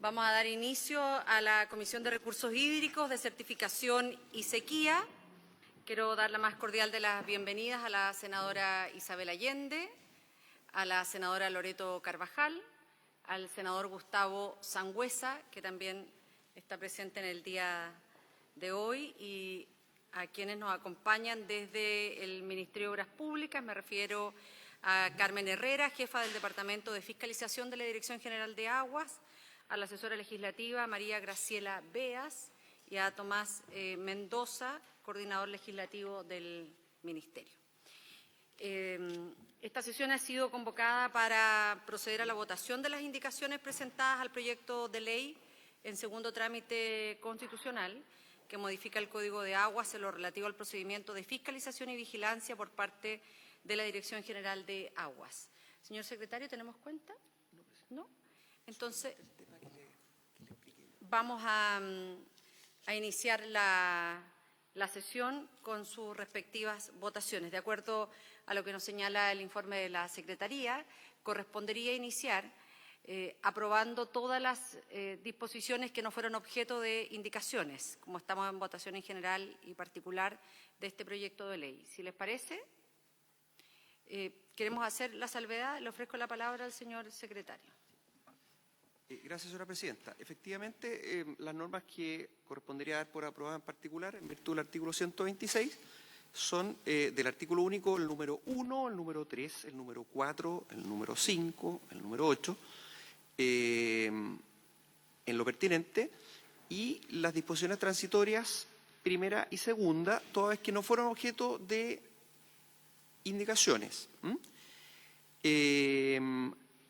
Vamos a dar inicio a la Comisión de Recursos Hídricos, de Certificación y Sequía. Quiero dar la más cordial de las bienvenidas a la senadora Isabel Allende, a la senadora Loreto Carvajal, al senador Gustavo Sangüesa, que también está presente en el día de hoy, y a quienes nos acompañan desde el Ministerio de Obras Públicas. Me refiero a Carmen Herrera, jefa del Departamento de Fiscalización de la Dirección General de Aguas, a la asesora legislativa María Graciela Beas y a Tomás Mendoza, coordinador legislativo del Ministerio. Esta sesión ha sido convocada para proceder a la votación de las indicaciones presentadas al proyecto de ley en segundo trámite constitucional que modifica el Código de Aguas en lo relativo al procedimiento de fiscalización y vigilancia por parte de la Dirección General de Aguas. Señor secretario, ¿tenemos cuenta? ¿No? Entonces, vamos a iniciar la sesión con sus respectivas votaciones. De acuerdo a lo que nos señala el informe de la Secretaría, correspondería iniciar aprobando todas las disposiciones que no fueron objeto de indicaciones, como estamos en votación en general y particular de este proyecto de ley. Si les parece, queremos hacer la salvedad. Le ofrezco la palabra al señor secretario. Gracias, señora presidenta. Efectivamente, las normas que correspondería dar por aprobadas en particular, en virtud del artículo 126, son del artículo único el número 1, el número 3, el número 4, el número 5, el número 8, en lo pertinente, y las disposiciones transitorias primera y segunda, todas vez que no fueron objeto de indicaciones.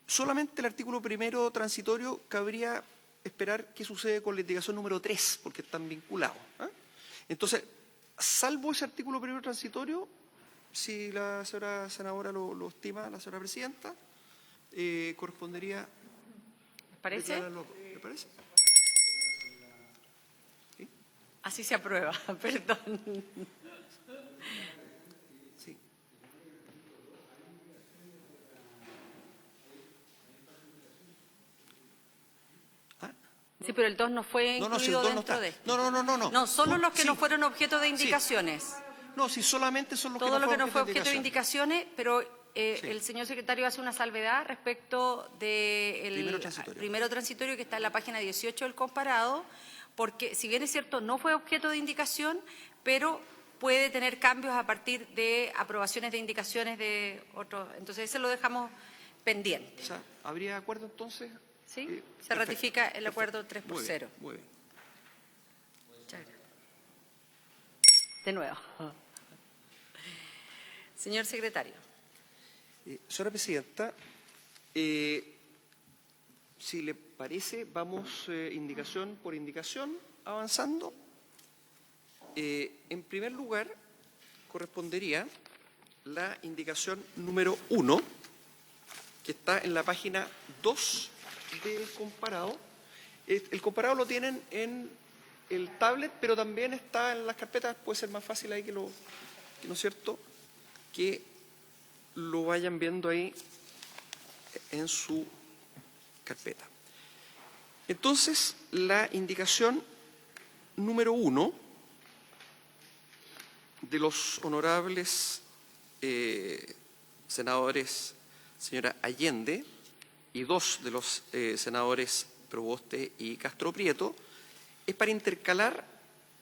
Solamente el artículo primero transitorio cabría esperar qué sucede con la indicación número 3, porque están vinculados. Entonces, salvo ese artículo primero transitorio, si la señora senadora lo estima, la señora presidenta, correspondería... ¿Les parece? ¿Le parece? ¿Sí? Así se aprueba, perdón. Sí. Sí, pero el 2 no fue incluido dentro de esto. No. No, solo los que sí. no fueron objeto de indicaciones. Sí. No, si solamente son los Todo lo que no fue objeto objeto de indicaciones, pero sí. el señor secretario hace una salvedad respecto del primero transitorio que está en la página 18 del comparado, porque si bien es cierto no fue objeto de indicación, pero puede tener cambios a partir de aprobaciones de indicaciones de otros. Entonces, ese lo dejamos pendiente. O sea, ¿habría acuerdo entonces? ¿Sí? Se Perfecto. ratifica el acuerdo 3 por 0. Muy bien. De nuevo. Señor secretario. Señora presidenta, si le parece, vamos indicación por indicación avanzando. En primer lugar, correspondería la indicación número 1, que está en la página 2 del comparado. El comparado lo tienen en el tablet, pero también está en las carpetas. Puede ser más fácil ahí ¿no es cierto?, que lo vayan viendo ahí en su carpeta. Entonces, la indicación número 1 de los honorables senadores señora Allende y 2 de los senadores Proboste y Castro Prieto es para intercalar,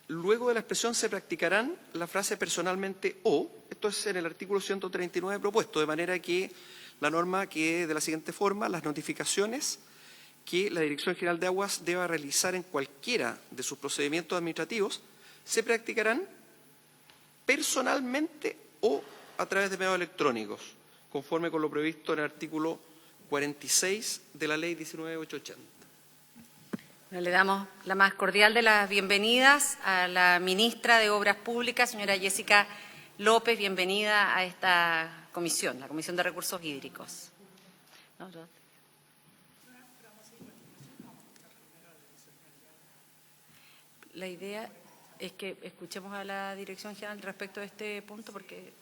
luego de la expresión se practicarán, la frase personalmente o, esto es en el artículo 139 propuesto, de manera que la norma quede de la siguiente forma: las notificaciones que la Dirección General de Aguas deba realizar en cualquiera de sus procedimientos administrativos se practicarán personalmente o a través de medios electrónicos, conforme con lo previsto en el artículo 46 de la Ley 19.880. Bueno, le damos la más cordial de las bienvenidas a la ministra de Obras Públicas, señora Jessica López. Bienvenida a esta comisión, la Comisión de Recursos Hídricos. La idea es que escuchemos a la Dirección General respecto a este punto, porque...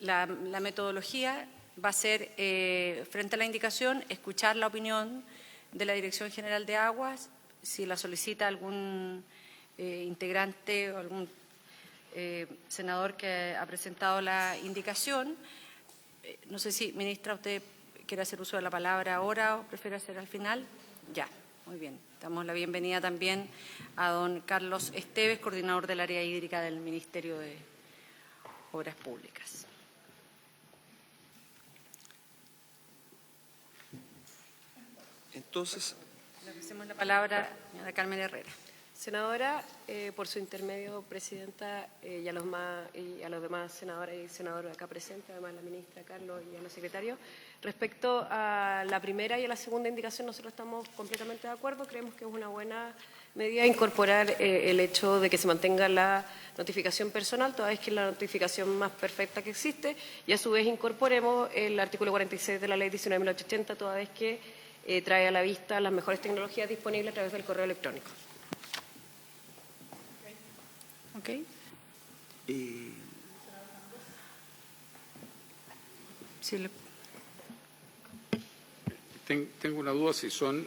La metodología va a ser, frente a la indicación, escuchar la opinión de la Dirección General de Aguas, si la solicita algún integrante o algún senador que ha presentado la indicación. No sé si, ministra, usted quiere hacer uso de la palabra ahora o prefiere hacer al final. Ya, muy bien. Damos la bienvenida también a don Carlos Esteves, coordinador del área hídrica del Ministerio de Obras Públicas. Entonces, le ofrecemos la palabra a la Carmen Herrera. Senadora, por su intermedio, presidenta, y a los demás senadoras y senadores acá presentes, además la ministra Carlos y a los secretarios, respecto a la primera y a la segunda indicación, nosotros estamos completamente de acuerdo. Creemos que es una buena medida incorporar el hecho de que se mantenga la notificación personal, toda vez que es la notificación más perfecta que existe, y a su vez incorporemos el artículo 46 de la Ley 19.880, toda vez que trae a la vista las mejores tecnologías disponibles a través del correo electrónico. Okay. Sí, Tengo una duda si son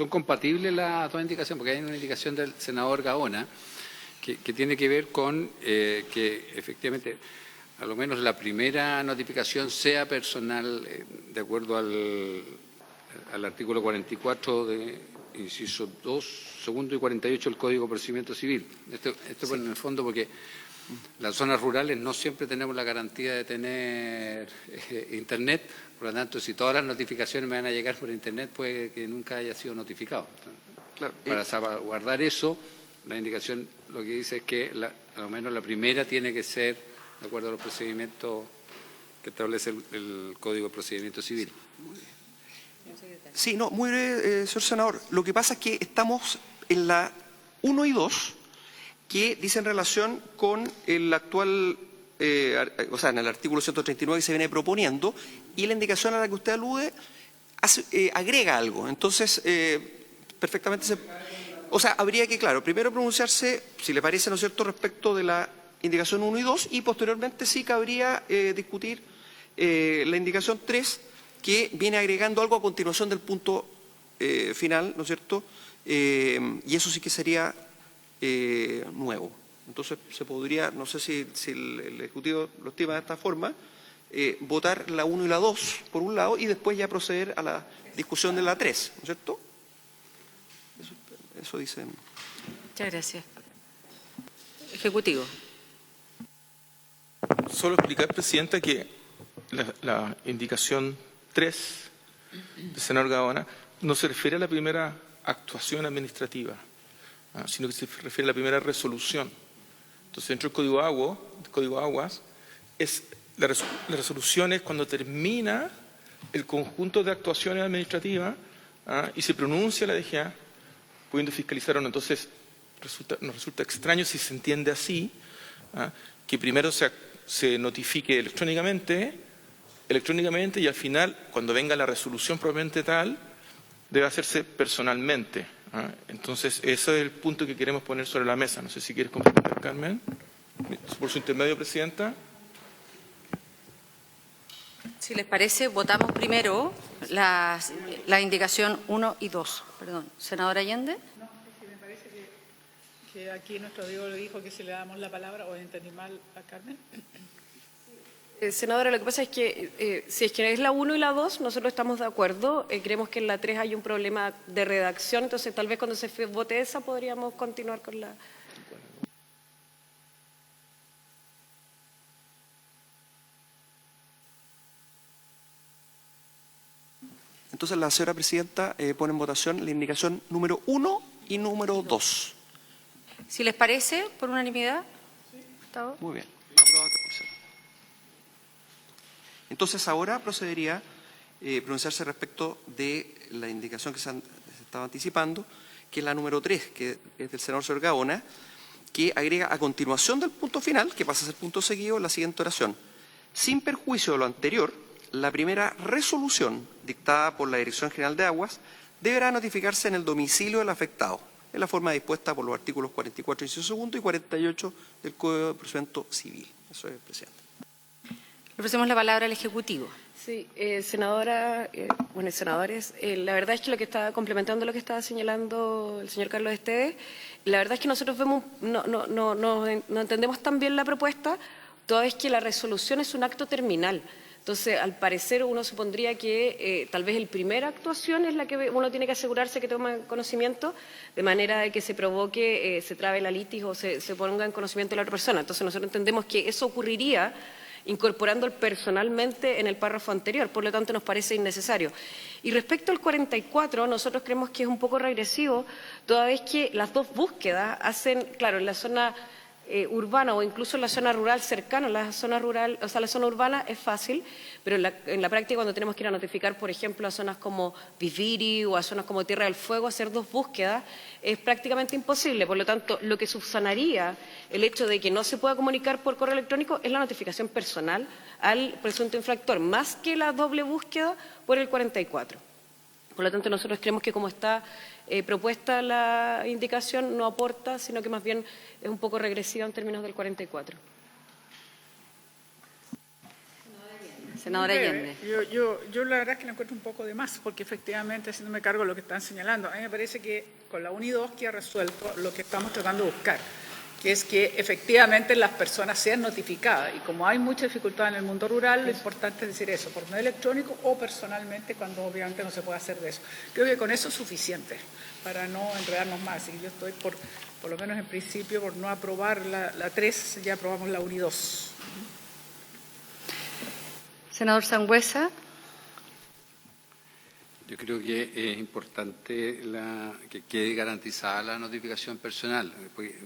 compatibles las dos indicaciones, porque hay una indicación del senador Gaona que tiene que ver con que efectivamente a lo menos la primera notificación sea personal de acuerdo al artículo 44 de inciso 2, segundo y 48 del Código de Procedimiento Civil. Esto sí. En el fondo porque las zonas rurales no siempre tenemos la garantía de tener Internet, por lo tanto, si todas las notificaciones me van a llegar por Internet, puede que nunca haya sido notificado. Claro. Para salvaguardar eso, la indicación lo que dice es que a lo menos la primera tiene que ser de acuerdo a los procedimientos que establece el Código de Procedimiento Civil. Sí, no, muy breve, señor senador. Lo que pasa es que estamos en la 1 y 2, que dicen relación con el actual, o sea, en el artículo 139 que se viene proponiendo, y la indicación a la que usted alude agrega algo. Entonces, perfectamente o sea, habría que, claro, primero pronunciarse, si le parece, ¿no es cierto?, respecto de la indicación 1 y 2, y posteriormente sí cabría discutir la indicación 3, que viene agregando algo a continuación del punto final, ¿no es cierto?, y eso sí que sería nuevo. Entonces se podría, no sé si el Ejecutivo lo estima de esta forma, votar la 1 y la 2 por un lado y después ya proceder a la discusión de la 3, ¿no es cierto? Eso dice. Muchas gracias. Ejecutivo. Solo explicar, Presidenta, que la indicación 3 del senador Gaona no se refiere a la primera actuación administrativa, sino que se refiere a la primera resolución. Entonces, dentro del Código Aguas, la resolución es cuando termina el conjunto de actuaciones administrativas y se pronuncia la DGA, pudiendo fiscalizar o no. Entonces, nos resulta extraño si se entiende así, que primero se notifique electrónicamente y al final, cuando venga la resolución propiamente tal, debe hacerse personalmente. Entonces, ese es el punto que queremos poner sobre la mesa. No sé si quieres complementar, Carmen. Por su intermedio, Presidenta. Si les parece, votamos primero la indicación 1 y 2. Perdón. Senadora Allende. No, es que me parece que aquí nuestro Diego le dijo que si le damos la palabra, o entendí mal a Carmen. Senadora, lo que pasa es que si es que es la 1 y la 2, nosotros estamos de acuerdo. Creemos que en la 3 hay un problema de redacción, entonces tal vez cuando se vote esa podríamos continuar con la... Entonces la señora Presidenta pone en votación la indicación número 1 y número 2. Si les parece, por unanimidad. ¿Está? Muy bien. Aprobado por ser. Entonces ahora procedería a pronunciarse respecto de la indicación que se estaba anticipando, que es la número 3, que es del senador señor Gaona, que agrega a continuación del punto final, que pasa a ser punto seguido, la siguiente oración. Sin perjuicio de lo anterior, la primera resolución dictada por la Dirección General de Aguas deberá notificarse en el domicilio del afectado, en la forma dispuesta por los artículos 44, inciso segundo, y 48 del Código de Procedimiento Civil. Eso es, presidente. Le ofrecemos la palabra al Ejecutivo. Sí, senadora, bueno, senadores, la verdad es que lo que está complementando lo que estaba señalando el señor Carlos Esteves, la verdad es que nosotros vemos, no entendemos tan bien la propuesta, toda vez que la resolución es un acto terminal. Entonces, al parecer, uno supondría que tal vez la primera actuación es la que uno tiene que asegurarse que toma conocimiento, de manera de que se provoque, se trabe la litis o se ponga en conocimiento de la otra persona. Entonces, nosotros entendemos que eso ocurriría incorporando personalmente en el párrafo anterior, por lo tanto nos parece innecesario. Y respecto al 44, nosotros creemos que es un poco regresivo, toda vez que las dos búsquedas hacen, claro, en la zona urbana o incluso en la zona rural cercana a la zona rural, o sea, la zona urbana es fácil, pero en la práctica cuando tenemos que ir a notificar, por ejemplo, a zonas como Viviri o a zonas como Tierra del Fuego, hacer dos búsquedas es prácticamente imposible. Por lo tanto, lo que subsanaría el hecho de que no se pueda comunicar por correo electrónico es la notificación personal al presunto infractor, más que la doble búsqueda por el 44. Por lo tanto, nosotros creemos que como está propuesta la indicación no aporta, sino que más bien es un poco regresiva en términos del 44. Senadora Allende. Yo la verdad es que lo encuentro un poco de más, porque efectivamente, haciéndome cargo de lo que están señalando, a mí me parece que con la 1 y 2 queda resuelto lo que estamos tratando de buscar, que es que efectivamente las personas sean notificadas. Y como hay mucha dificultad en el mundo rural, lo importante es decir eso, por medio electrónico o personalmente, cuando obviamente no se puede hacer de eso. Creo que con eso es suficiente para no enredarnos más. Y yo estoy, por lo menos en principio, por no aprobar la 3, ya aprobamos la 1 y 2. Senador Sangüesa. Yo creo que es importante que quede garantizada la notificación personal. Porque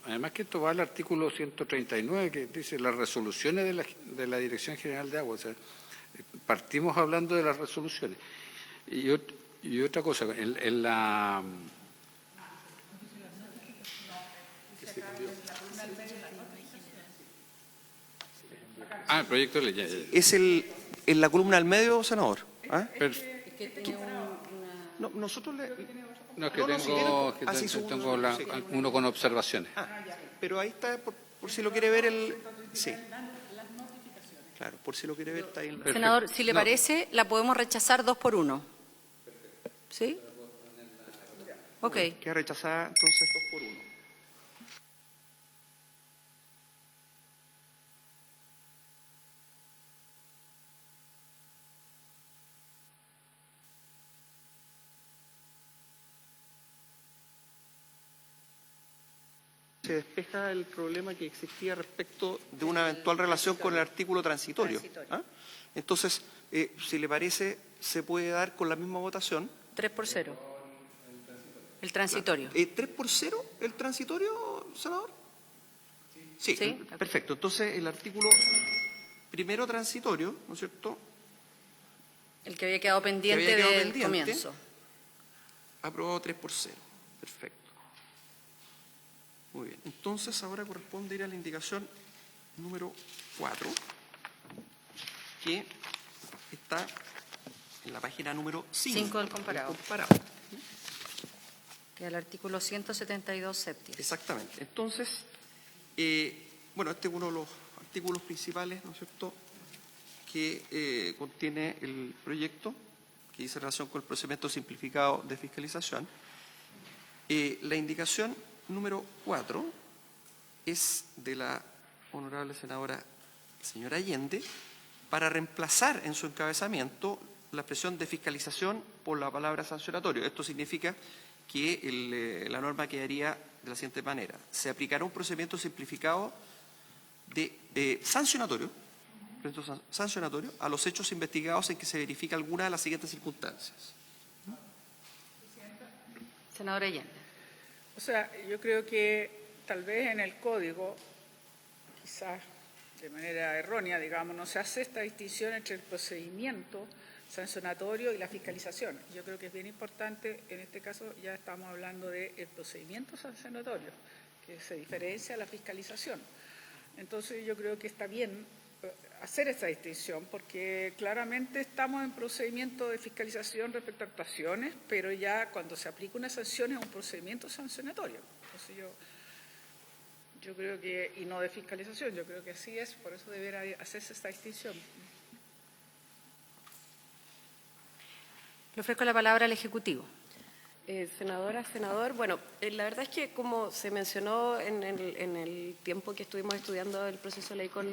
además que esto va al artículo 139, que dice las resoluciones de la Dirección General de Agua. O sea, partimos hablando de las resoluciones. Y otra cosa, en la... el proyecto de ley. Es en la columna al medio, senador. ¿Ah? No, nosotros le... No, es que tengo uno con observaciones. Pero ahí está, por si lo quiere ver el... Sí. Claro, por si lo quiere ver, está ahí. Senador, si le parece, la podemos rechazar 2 por 1. ¿Sí? Ok. Queda rechazada, entonces 2 por 1. Se despeja el problema que existía respecto de una eventual relación con el artículo transitorio. ¿Ah? Entonces, si le parece, se puede dar con la misma votación. 3 por 0. El transitorio. ¿3 por 0 el transitorio, senador? Sí, Sí. Perfecto. Entonces, el artículo primero transitorio, ¿no es cierto?, El que había quedado pendiente del comienzo. Aprobado 3 por 0. Perfecto. Muy bien. Entonces, ahora corresponde ir a la indicación número 4, que está en la página número 5 del comparado. Que es el artículo 172 séptimo. Exactamente. Entonces, bueno, este es uno de los artículos principales, ¿no es cierto?, que contiene el proyecto, que dice relación con el procedimiento simplificado de fiscalización. La indicación número 4 es de la honorable senadora señora Allende para reemplazar en su encabezamiento la expresión de fiscalización por la palabra sancionatorio. Esto significa que la norma quedaría de la siguiente manera. Se aplicará un procedimiento simplificado de sancionatorio a los hechos investigados en que se verifica alguna de las siguientes circunstancias. Senadora Allende. O sea, yo creo que tal vez en el código, quizás de manera errónea, digamos, no se hace esta distinción entre el procedimiento sancionatorio y la fiscalización. Yo creo que es bien importante, en este caso ya estamos hablando del procedimiento sancionatorio, que se diferencia a la fiscalización. Entonces yo creo que está bien hacer esta distinción, porque claramente estamos en procedimiento de fiscalización respecto a actuaciones, pero ya cuando se aplica una sanción es un procedimiento sancionatorio. Entonces Yo creo que, y no de fiscalización, yo creo que así es, por eso deberá hacerse esta distinción. Le ofrezco la palabra al Ejecutivo. Senadora, senador, bueno, la verdad es que como se mencionó en el tiempo que estuvimos estudiando el proceso de ley con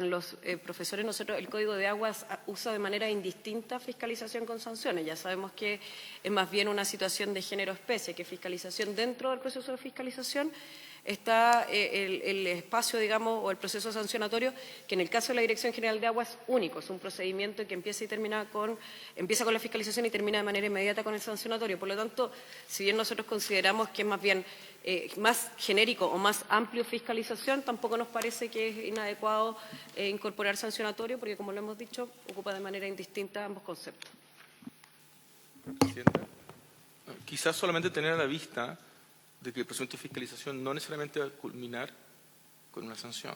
los profesores, nosotros el Código de Aguas usa de manera indistinta fiscalización con sanciones. Ya sabemos que es más bien una situación de género-especie, que fiscalización dentro del proceso de fiscalización está el espacio, digamos, o el proceso sancionatorio, que en el caso de la Dirección General de Aguas es único, es un procedimiento que empieza con la fiscalización y termina de manera inmediata con el sancionatorio. Por lo tanto, si bien nosotros consideramos que es más bien más genérico o más amplio fiscalización, tampoco nos parece que es inadecuado incorporar sancionatorio, porque como lo hemos dicho, ocupa de manera indistinta ambos conceptos. Presidenta, quizás solamente tener a la vista de que el procedimiento de fiscalización no necesariamente va a culminar con una sanción.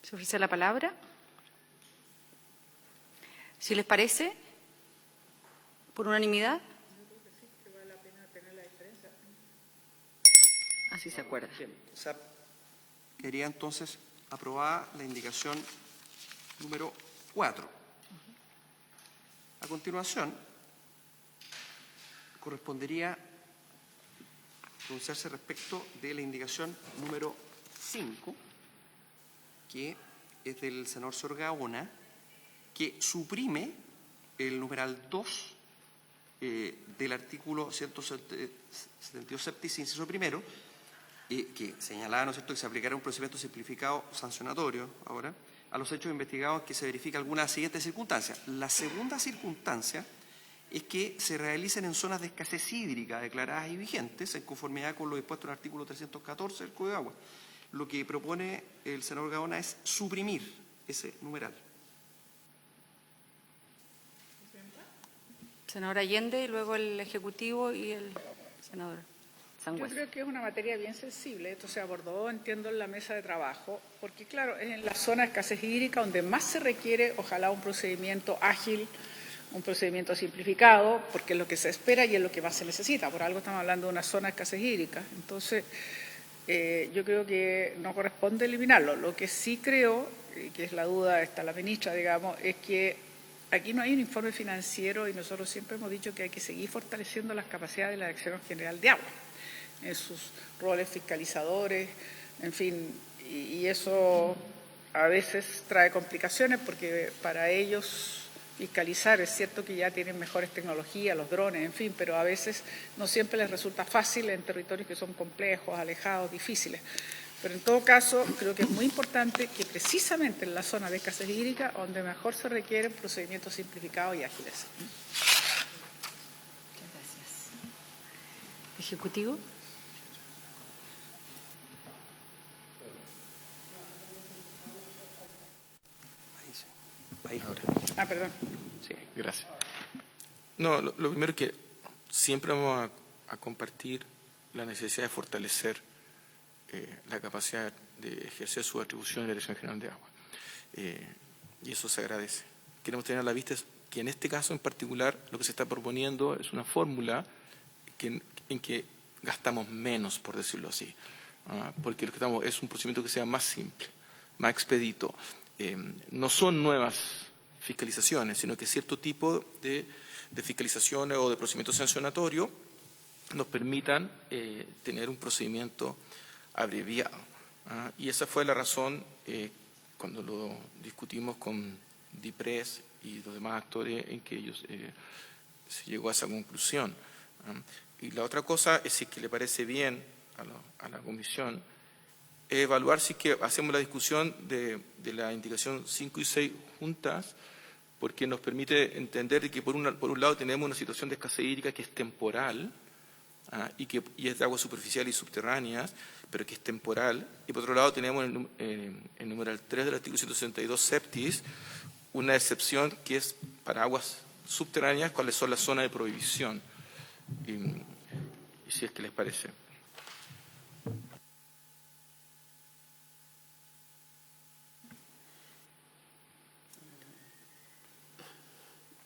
¿Se ofrece la palabra? Si les parece, por unanimidad. Así se acuerda. Bien, quería entonces aprobada la indicación número 4. A continuación, correspondería pronunciarse respecto de la indicación número 5, que es del senador Sor Gaona, que suprime el numeral 2 del artículo 172 septis, inciso primero, que señalaba, ¿no es cierto?, que se aplicará un procedimiento simplificado sancionatorio ahora a los hechos investigados que se verifica alguna de las siguientes circunstancias. La segunda circunstancia es que se realicen en zonas de escasez hídrica declaradas y vigentes en conformidad con lo dispuesto en el artículo 314 del Código de Agua. Lo que propone el senador Gaona es suprimir ese numeral. Senador Allende, y luego el Ejecutivo y el senador Yo Sangüesa. creo que es una materia bien sensible. Esto se abordó, entiendo, en la mesa de trabajo, porque, claro, es en la zona de escasez hídrica donde más se requiere, ojalá, un procedimiento ágil, un procedimiento simplificado, porque es lo que se espera y es lo que más se necesita. Por algo estamos hablando de una zona de escasez hídrica. Entonces, yo creo que no corresponde eliminarlo. Lo que sí creo, que es la duda, está la ministra, digamos, es que aquí no hay un informe financiero y nosotros siempre hemos dicho que hay que seguir fortaleciendo las capacidades de la Dirección General de Agua en sus roles fiscalizadores, en fin, y eso a veces trae complicaciones porque para ellos fiscalizar es cierto que ya tienen mejores tecnologías, los drones, en fin, pero a veces no siempre les resulta fácil en territorios que son complejos, alejados, difíciles. Pero en todo caso, creo que es muy importante que precisamente en la zona de escasez hídrica, donde mejor se requieren procedimientos simplificados y ágiles. Muchas gracias. Ejecutivo. Ahí ahora. Ah, perdón. Sí, gracias. No, lo primero es que siempre vamos a compartir la necesidad de fortalecer la capacidad de ejercer su atribución en la Dirección General de Agua. Y eso se agradece. Queremos tener a la vista que en este caso en particular lo que se está proponiendo es una fórmula en que gastamos menos, por decirlo así, porque lo que estamos es un procedimiento que sea más simple, más expedito. No son nuevas fiscalizaciones, sino que cierto tipo de fiscalizaciones o de procedimientos sancionatorios nos permitan tener un procedimiento abreviado. Y esa fue la razón cuando lo discutimos con DIPRES y los demás actores en que ellos se llegó a esa conclusión. Y la otra cosa es si que le parece bien a la comisión evaluar si que hacemos la discusión de la indicación 5 y 6 juntas, porque nos permite entender que por un lado tenemos una situación de escasez hídrica que es temporal y es de aguas superficiales y subterráneas, pero que es temporal, y por otro lado tenemos en el numeral 3 del artículo 162 septis una excepción que es para aguas subterráneas, cuáles son las zonas de prohibición, y si es que les parece.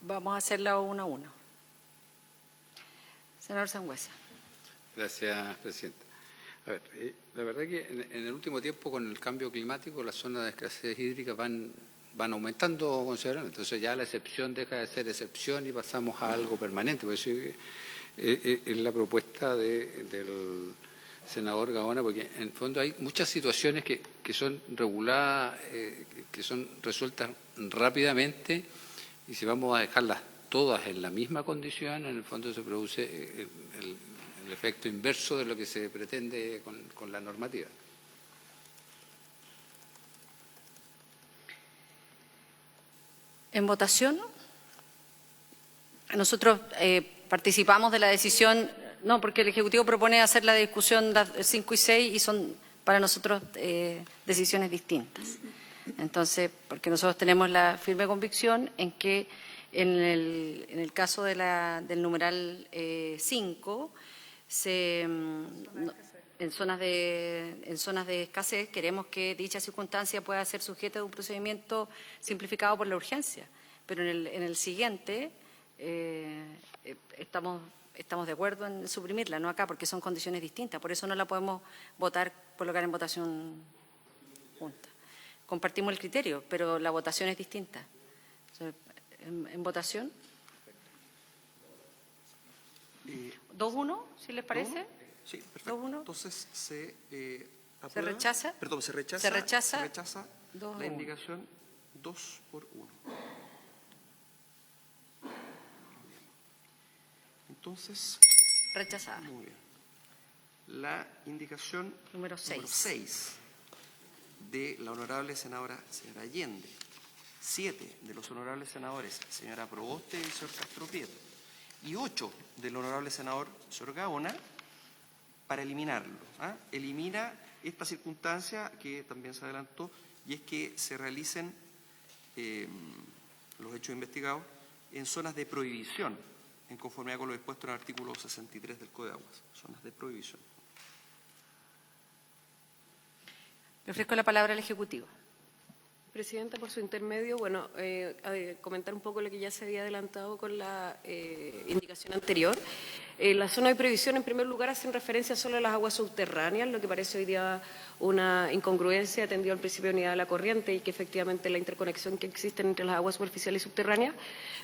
Vamos a hacerla uno a uno. Senador Sangüesa. Gracias, Presidenta. A ver, la verdad que en el último tiempo, con el cambio climático, las zonas de escasez hídrica van aumentando considerablemente. Entonces ya la excepción deja de ser excepción y pasamos a algo permanente. Por eso es la propuesta del senador Gaona, porque en el fondo hay muchas situaciones que son reguladas, que son resueltas rápidamente, y si vamos a dejarlas todas en la misma condición, en el fondo se produce el efecto inverso de lo que se pretende con la normativa. En votación, nosotros participamos de la decisión, no, porque el Ejecutivo propone hacer la discusión 5 y 6 y son para nosotros decisiones distintas. Entonces, porque nosotros tenemos la firme convicción en que en el caso del numeral 5, en zonas de escasez, queremos que dicha circunstancia pueda ser sujeta de un procedimiento simplificado por la urgencia. Pero en el siguiente estamos de acuerdo en suprimirla, no acá, porque son condiciones distintas. Por eso no la podemos colocar en votación junta. Compartimos el criterio, pero la votación es distinta. Entonces, en votación. 2-1, si les parece. Sí, perfecto. 2-1. Entonces se aprueba. ¿Se rechaza? Perdón, se rechaza. Se rechaza. Se rechaza 2-1. la indicación 2 por 1. Entonces, Rechazada. muy bien. La indicación Número 6. De la honorable senadora señora Allende, 7 de los honorables senadores señora Proboste y señor Castro Prieto, y 8 del honorable senador señor Gaona, para eliminarlo. Elimina esta circunstancia que también se adelantó, y es que se realicen los hechos investigados en zonas de prohibición, en conformidad con lo dispuesto en el artículo 63 del Código de Aguas, zonas de prohibición. Le ofrezco la palabra al Ejecutivo. Presidenta, por su intermedio, bueno, comentar un poco lo que ya se había adelantado con la indicación anterior. La zona de prohibición, en primer lugar, hacen referencia solo a las aguas subterráneas, lo que parece hoy día una incongruencia atendido al principio de unidad de la corriente y que efectivamente la interconexión que existe entre las aguas superficiales y subterráneas.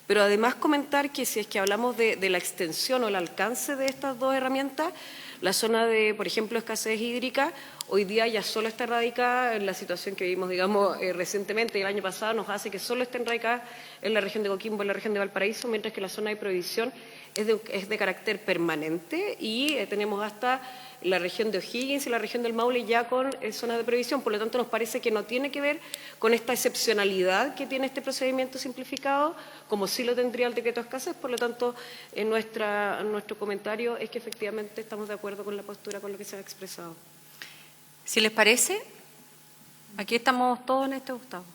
Pero además comentar que si es que hablamos de la extensión o el alcance de estas dos herramientas, la zona de, por ejemplo, escasez hídrica, hoy día ya solo está radicada en la situación que vimos, digamos, recientemente, el año pasado, nos hace que solo estén radicadas en la región de Coquimbo, en la región de Valparaíso, mientras que la zona de prohibición es de carácter permanente y tenemos hasta la región de O'Higgins y la región del Maule ya con zonas de prohibición. Por lo tanto, nos parece que no tiene que ver con esta excepcionalidad que tiene este procedimiento simplificado, como sí lo tendría el decreto de escasez. Por lo tanto, nuestro comentario es que efectivamente estamos de acuerdo con la postura, con lo que se ha expresado. Si les parece, aquí estamos todos en este, Gustavo.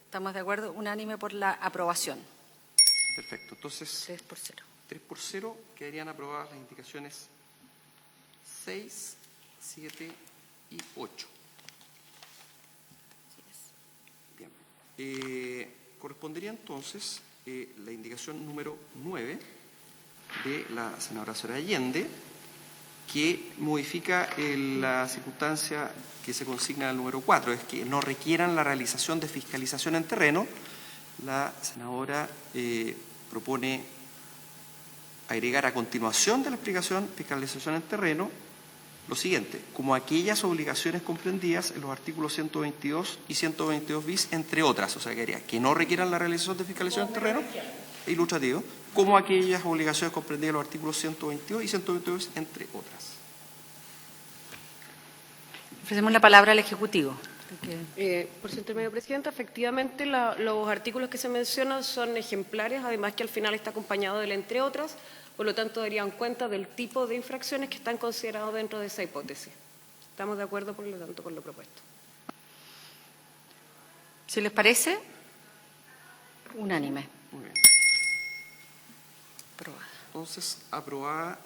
Estamos de acuerdo, unánime por la aprobación. Perfecto. Entonces, 3-0. 3-0 quedarían aprobadas las indicaciones 6, 7 y 8. Bien. Correspondería entonces la indicación número 9 de la senadora Soraya Allende, que modifica la circunstancia que se consigna en el número 4, es que no requieran la realización de fiscalización en terreno. La senadora propone agregar a continuación de la explicación fiscalización en terreno lo siguiente: como aquellas obligaciones comprendidas en los artículos 122 y 122 bis, entre otras. O sea, que no requieran la realización de fiscalización en terreno, ilustrativo, como aquellas obligaciones comprendidas en los artículos 122 y 122 bis, entre otras. Ofrecemos la palabra al Ejecutivo. Por su intermedio, Presidenta, efectivamente los artículos que se mencionan son ejemplares, además que al final está acompañado del entre otras, por lo tanto darían cuenta del tipo de infracciones que están considerados dentro de esa hipótesis. Estamos de acuerdo, por lo tanto, con lo propuesto. Si les parece, unánime. Muy bien. Aprobada. Entonces, aprobada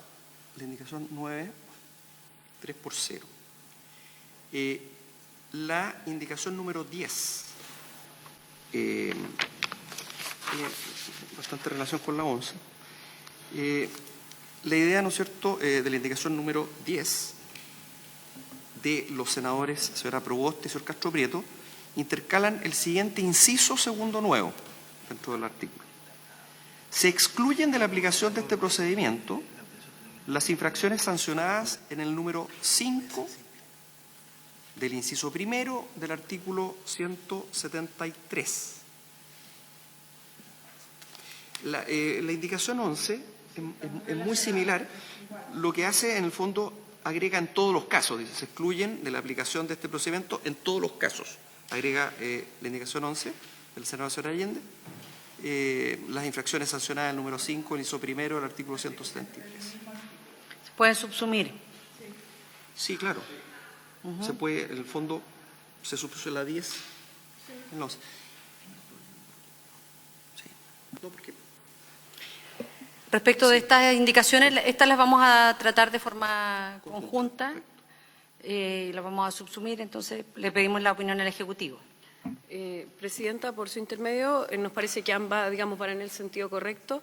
la indicación 9, 3-0. La indicación número 10, tiene bastante relación con la 11, La idea, ¿no es cierto?, de la indicación número 10 de los senadores señora Proboste y señor Castro Prieto intercalan el siguiente inciso segundo nuevo dentro del artículo. Se excluyen de la aplicación de este procedimiento las infracciones sancionadas en el número 5 del inciso primero del artículo 173. La indicación 11 es muy similar. Lo que hace, en el fondo, agrega en todos los casos, dice, se excluyen de la aplicación de este procedimiento en todos los casos. Agrega la indicación 11 del senador señor Allende, las infracciones sancionadas en el número 5, el inciso primero del artículo 173. ¿Se pueden subsumir? Sí, claro. Se puede, en el fondo, se supuso la 10, el 11. Sí. No, porque... Respecto de estas indicaciones, estas las vamos a tratar de forma conjunta y las vamos a subsumir, entonces le pedimos la opinión al Ejecutivo. Presidenta, por su intermedio, nos parece que ambas, digamos, van en el sentido correcto,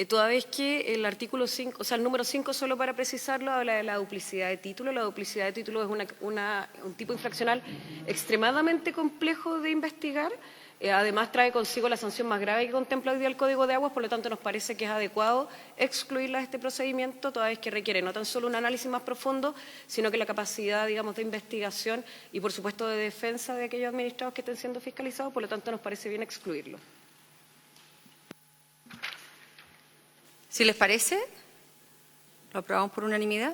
toda vez que el artículo 5, o sea, el número 5, solo para precisarlo, habla de la duplicidad de título. La duplicidad de título es un tipo infraccional extremadamente complejo de investigar. Además, trae consigo la sanción más grave que contempla hoy día el Código de Aguas, por lo tanto, nos parece que es adecuado excluirla de este procedimiento, toda vez que requiere no tan solo un análisis más profundo, sino que la capacidad, digamos, de investigación y, por supuesto, de defensa de aquellos administrados que estén siendo fiscalizados, por lo tanto, nos parece bien excluirlo. Si les parece, lo aprobamos por unanimidad.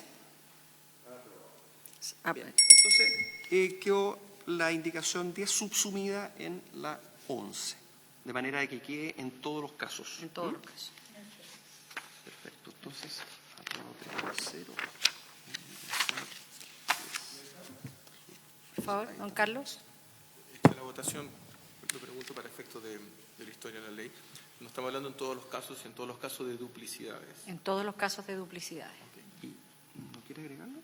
Bien. Entonces, quedó la indicación 10 subsumida en la 11, de manera de que quede en todos los casos. En todos los casos. Perfecto. Entonces, aprobado 3-0. Por favor, don Carlos. La votación, lo pregunto para efectos de la historia de la ley, no estamos hablando en todos los casos y en todos los casos de duplicidades. En todos los casos de duplicidades. ¿Y no quiere agregarlo?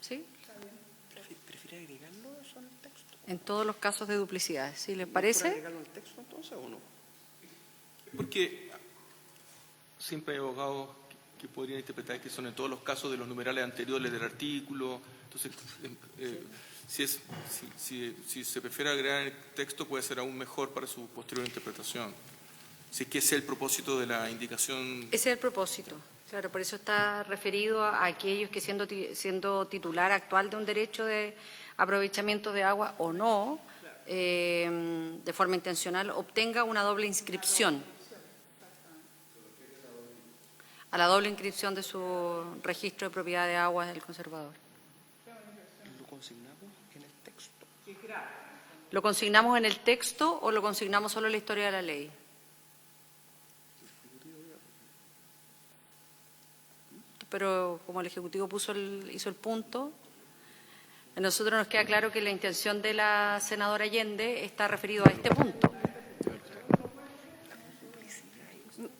¿Sí? ¿Prefiere agregarlo eso en el texto? En todos los casos de duplicidades. ¿Sí les ¿Puede parece? agregarlo en el texto entonces o no? Porque siempre hay abogados que podrían interpretar que son en todos los casos de los numerales anteriores del artículo. Entonces, si se prefiere agregar en el texto, puede ser aún mejor para su posterior interpretación. Si es que ese es el propósito de la indicación. Ese es el propósito. Claro, por eso está referido a aquellos que siendo titular actual de un derecho de aprovechamiento de agua o no, de forma intencional, obtenga una doble inscripción. A la doble inscripción de su registro de propiedad de aguas del conservador. Lo consignamos en el texto. ¿Lo consignamos en el texto o lo consignamos solo en la historia de la ley? Pero como el Ejecutivo hizo el punto, a nosotros nos queda claro que la intención de la senadora Allende está referido a este punto.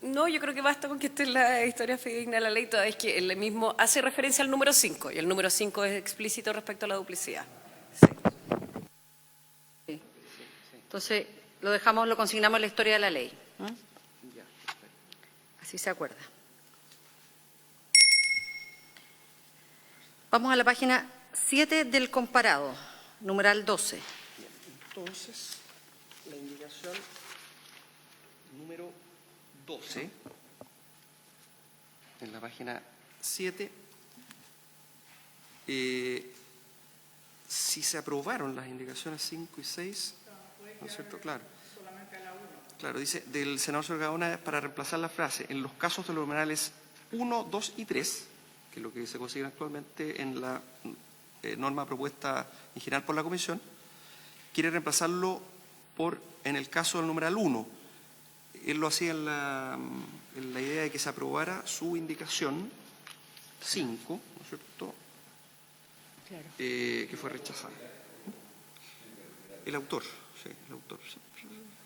No, yo creo que basta con que esté en la historia fidedigna de la ley, toda vez que el mismo hace referencia al número 5, y el número 5 es explícito respecto a la duplicidad. Sí. Entonces, lo consignamos en la historia de la ley. Así se acuerda. Vamos a la página 7 del comparado, numeral 12. Entonces, la indicación número 12, en la página 7, si se aprobaron las indicaciones 5 y 6, ¿no es cierto? Claro. Claro, dice, del senador señor Gaona, para reemplazar la frase, en los casos de los numerales 1, 2 y 3, que es lo que se consigue actualmente en la norma propuesta en general por la Comisión, quiere reemplazarlo por, en el caso del numeral 1. Él lo hacía en la idea de que se aprobara su indicación 5, ¿no es cierto?, Claro. Que fue rechazada. El autor, sí, el autor.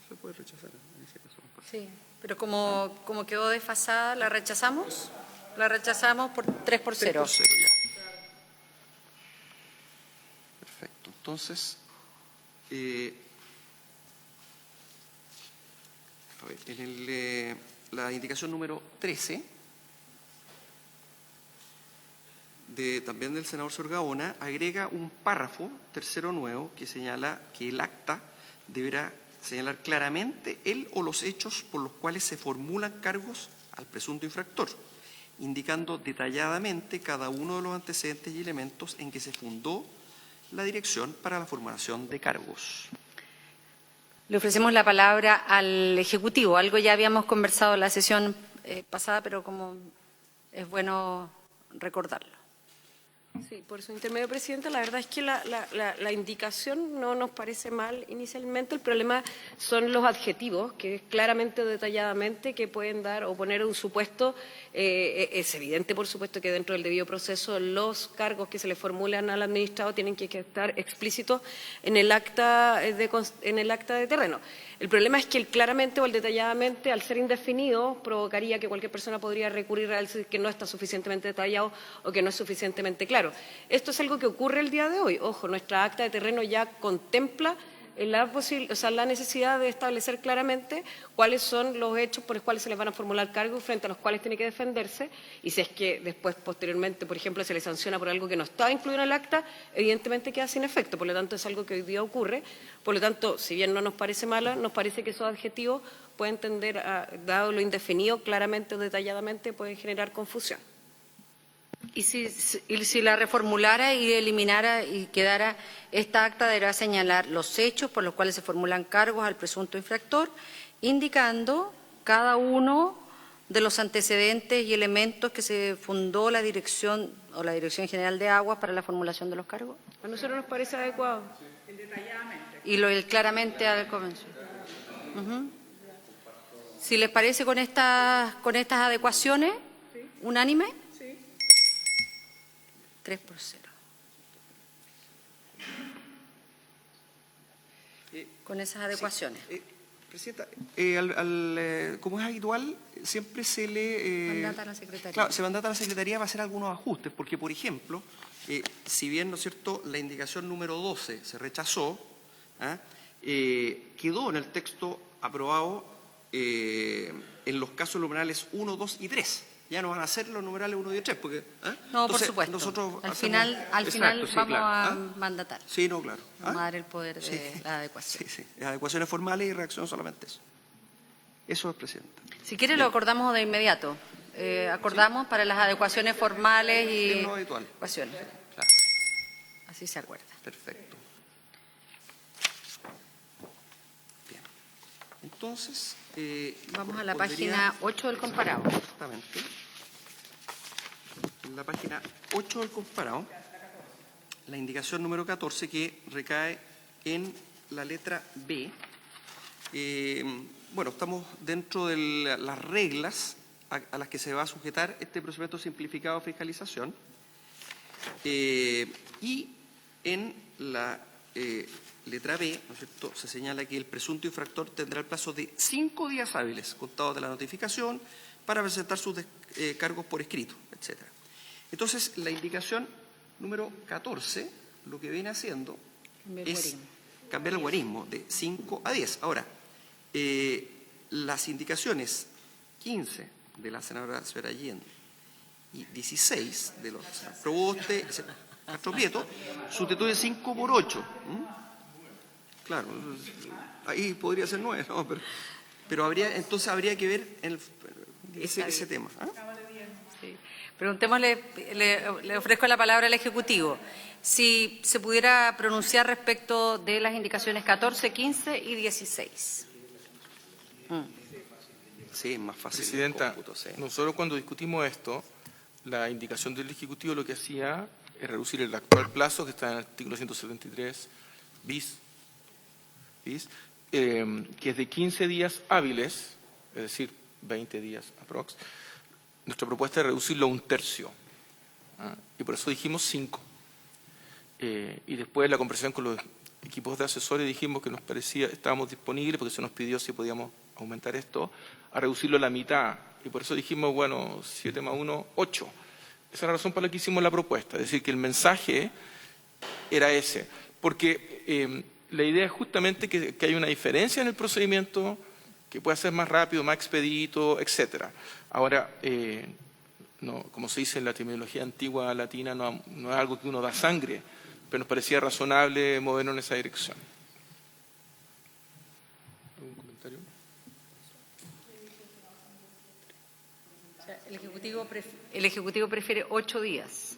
Se puede rechazar en ese caso. Sí, pero como quedó desfasada, ¿la rechazamos? La rechazamos por 3 por 0. 3 por 0, ya. Perfecto. Entonces, a ver, la indicación número 13, también del senador Sor Gaona, agrega un párrafo tercero nuevo que señala que el acta deberá señalar claramente el o los hechos por los cuales se formulan cargos al presunto infractor, indicando detalladamente cada uno de los antecedentes y elementos en que se fundó la dirección para la formulación de cargos. Le ofrecemos la palabra al Ejecutivo. Algo ya habíamos conversado en la sesión pasada, pero como es bueno recordarlo. Sí, por su intermedio, Presidenta, la verdad es que la indicación no nos parece mal inicialmente. El problema son los adjetivos, que claramente o detalladamente que pueden dar o poner un supuesto. Es evidente, por supuesto, que dentro del debido proceso los cargos que se le formulan al administrado tienen que estar explícitos en el acta de terreno. El problema es que el claramente o el detalladamente, al ser indefinido, provocaría que cualquier persona podría recurrir a decir que no está suficientemente detallado o que no es suficientemente claro. Esto es algo que ocurre el día de hoy. Ojo, nuestra acta de terreno ya contempla la necesidad de establecer claramente cuáles son los hechos por los cuales se les van a formular cargos frente a los cuales tiene que defenderse, y si es que después, posteriormente, por ejemplo, se le sanciona por algo que no estaba incluido en el acta, evidentemente queda sin efecto. Por lo tanto, es algo que hoy día ocurre. Por lo tanto, si bien no nos parece mala, nos parece que esos adjetivos pueden tender dado lo indefinido, claramente o detalladamente, pueden generar confusión. Y si la reformulara y eliminara y quedara, esta acta deberá señalar los hechos por los cuales se formulan cargos al presunto infractor, indicando cada uno de los antecedentes y elementos que se fundó la Dirección o la Dirección General de Aguas para la formulación de los cargos. A nosotros nos parece adecuado. Y el claramente al comienzo. Si les parece con estas adecuaciones, unánime. 3-0. Con esas adecuaciones. Sí. Presidenta, como es habitual, siempre se le... Mandata a la Secretaría. Claro, se mandata a la Secretaría va a hacer algunos ajustes, porque, por ejemplo, si bien, ¿no es cierto?, la indicación número 12 se rechazó, quedó en el texto aprobado en los casos numerales 1, 2 y 3. Ya no van a ser los numerales 1 y 3, porque... No, entonces, por supuesto. Nosotros al final sí, vamos claro. a mandatar. Sí, no, claro. Vamos a dar el poder de la adecuación. Sí. Adecuaciones formales y reacción solamente eso. Eso es, Presidenta. Si quiere, lo acordamos de inmediato. Acordamos para las adecuaciones formales y Es lo habitual. adecuaciones. Claro. Así se acuerda. Perfecto. Bien. Entonces... Vamos a la página 8 del comparado. Exactamente. En la página 8 del comparado, la indicación número 14 que recae en la letra B. Bueno, estamos dentro de las reglas a las que se va a sujetar este procedimiento simplificado de fiscalización. Y en la letra B, ¿no es cierto?, se señala que el presunto infractor tendrá el plazo de 5 días hábiles contados de la notificación para presentar sus cargos por escrito, etc. Entonces, la indicación número 14 lo que viene haciendo es cambiar el guarismo de 5 a 10. Ahora, las indicaciones 15 de la senadora señora Allende y 16 de los Proboste, Castro Prieto, sustituye 5 por 8. Claro, ahí podría ser 9, ¿no? Pero entonces habría que ver ese tema. Sí. Preguntémosle, le ofrezco la palabra al Ejecutivo. Si se pudiera pronunciar respecto de las indicaciones 14, 15 y 16. Sí, es más fácil. Presidenta, el cómputo, sí. nosotros cuando discutimos esto, la indicación del Ejecutivo lo que hacía es reducir el actual plazo, que está en el artículo 173 bis, que es de 15 días hábiles, es decir, 20 días aprox. Nuestra propuesta es reducirlo a 1/3, y por eso dijimos 5. Y después de la conversación con los equipos de asesores dijimos que nos parecía, estábamos disponibles, porque se nos pidió si podíamos aumentar esto, a reducirlo a la mitad. Y por eso dijimos, bueno, 7 más 1, 8. Esa es la razón por la que hicimos la propuesta. Es decir, que el mensaje era ese. Porque la idea es justamente que hay una diferencia en el procedimiento, que pueda ser más rápido, más expedito, etcétera. Ahora, no, como se dice en la terminología antigua latina, no es algo que uno da sangre, pero nos parecía razonable movernos en esa dirección. ¿Algún comentario? O sea, el Ejecutivo prefiere 8 días.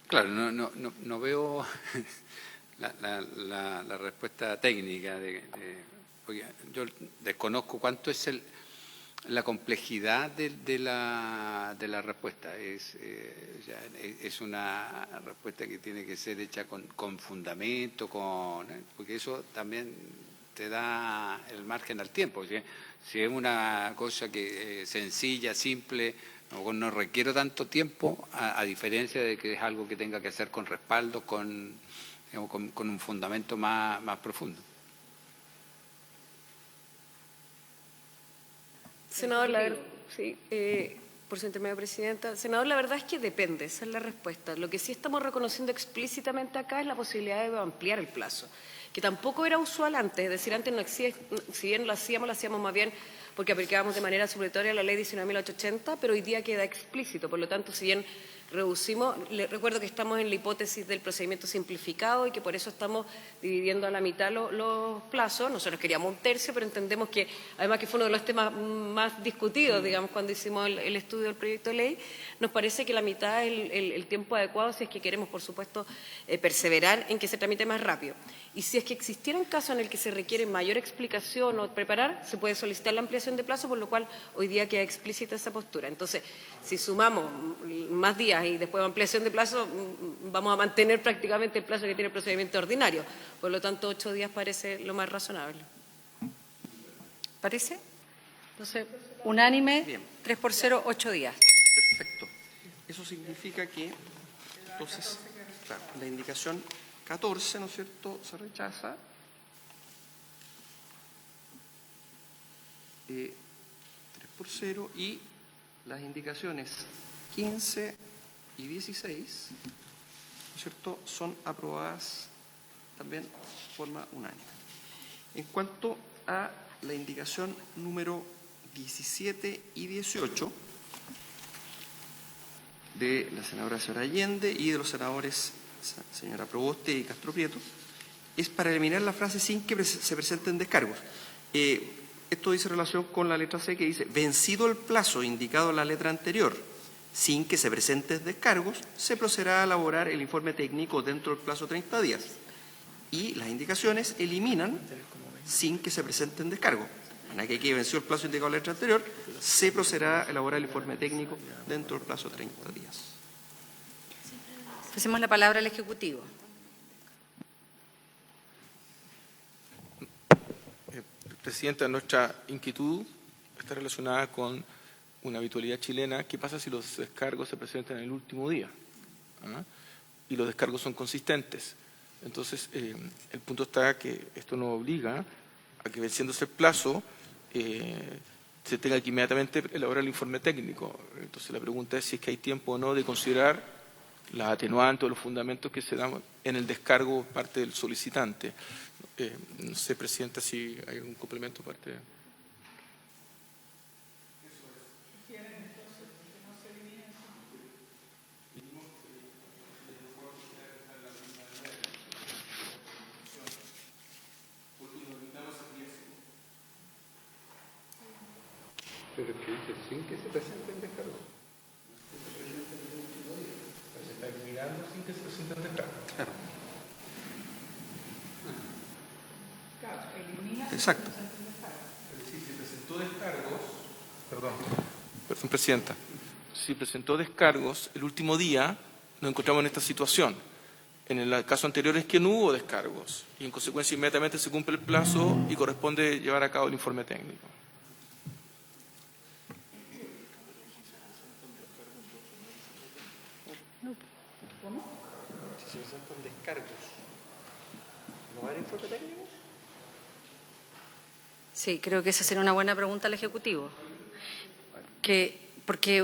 Claro, no veo la respuesta técnica. Porque yo desconozco cuánto es la complejidad de la respuesta. Es una respuesta que tiene que ser hecha con fundamento, porque eso también te da el margen al tiempo. Si es una cosa que sencilla, simple, no requiere tanto tiempo, a diferencia de que es algo que tenga que hacer con respaldo, con un fundamento más profundo. Senador, por su intermedio, Presidenta. Senador, la verdad es que depende, esa es la respuesta. Lo que sí estamos reconociendo explícitamente acá es la posibilidad de ampliar el plazo, que tampoco era usual antes, es decir, antes no existía, si bien lo hacíamos más bien porque aplicábamos de manera supletoria la ley 19.880, pero hoy día queda explícito. Por lo tanto, si bien reducimos, les recuerdo que estamos en la hipótesis del procedimiento simplificado y que por eso estamos dividiendo a la mitad los plazos. Nosotros queríamos un tercio, pero entendemos que, además que fue uno de los temas más discutidos, digamos, cuando hicimos el estudio del proyecto de ley, nos parece que la mitad es el tiempo adecuado si es que queremos, por supuesto, perseverar en que se tramite más rápido. Y si es que existiera un caso en el que se requiere mayor explicación o preparar, se puede solicitar la ampliación de plazo, por lo cual hoy día queda explícita esa postura. Entonces, si sumamos más días y después ampliación de plazo, vamos a mantener prácticamente el plazo que tiene el procedimiento ordinario. Por lo tanto, 8 días parece lo más razonable. ¿Parece? Entonces, unánime, Bien. 3-0, 8 días. Perfecto. Eso significa que, entonces, claro, la indicación 14, ¿no es cierto?, se rechaza. 3-0, y las indicaciones 15 y 16, ¿no es cierto?, son aprobadas también de forma unánime. En cuanto a la indicación número 17 y 18 de la senadora Allende y de los senadores señora Proboste y Castro Prieto, es para eliminar la frase sin que se presenten descargos. Esto dice relación con la letra C, que dice: vencido el plazo indicado en la letra anterior, sin que se presenten descargos, se procederá a elaborar el informe técnico dentro del plazo de 30 días. Y las indicaciones eliminan sin que se presenten descargos. Para que quede vencido el plazo indicado en la letra anterior, se procederá a elaborar el informe técnico dentro del plazo de 30 días. Pasemos la palabra al Ejecutivo. Presidenta, nuestra inquietud está relacionada con una habitualidad chilena. ¿Qué pasa si los descargos se presentan en el último día? Y los descargos son consistentes. Entonces, el punto está que esto nos obliga a que, venciéndose el plazo, se tenga que inmediatamente elaborar el informe técnico. Entonces, la pregunta es si es que hay tiempo o no de considerar las atenuantes o los fundamentos que se dan en el descargo por parte del solicitante. No sé, Presidenta, si hay algún complemento parte de... Pero que dice sin que se presenten descargos. Se está eliminando sin que se presenten descargos. Exacto. Si se presentó descargos, perdón, Presidenta, si presentó descargos el último día, nos encontramos en esta situación. En el caso anterior es que no hubo descargos y en consecuencia inmediatamente se cumple el plazo y corresponde llevar a cabo el informe técnico. Si se presentan descargos, ¿no va a haber informe técnico? Sí, creo que esa sería una buena pregunta al Ejecutivo. Porque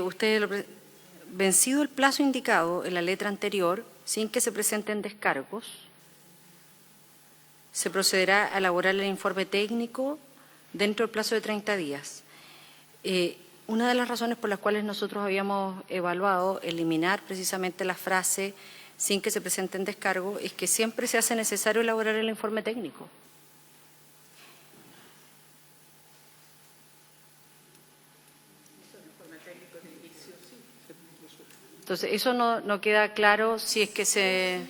vencido el plazo indicado en la letra anterior, sin que se presenten descargos, se procederá a elaborar el informe técnico dentro del plazo de 30 días. Una de las razones por las cuales nosotros habíamos evaluado eliminar precisamente la frase sin que se presenten descargo es que siempre se hace necesario elaborar el informe técnico. Entonces, eso no queda claro si es que se...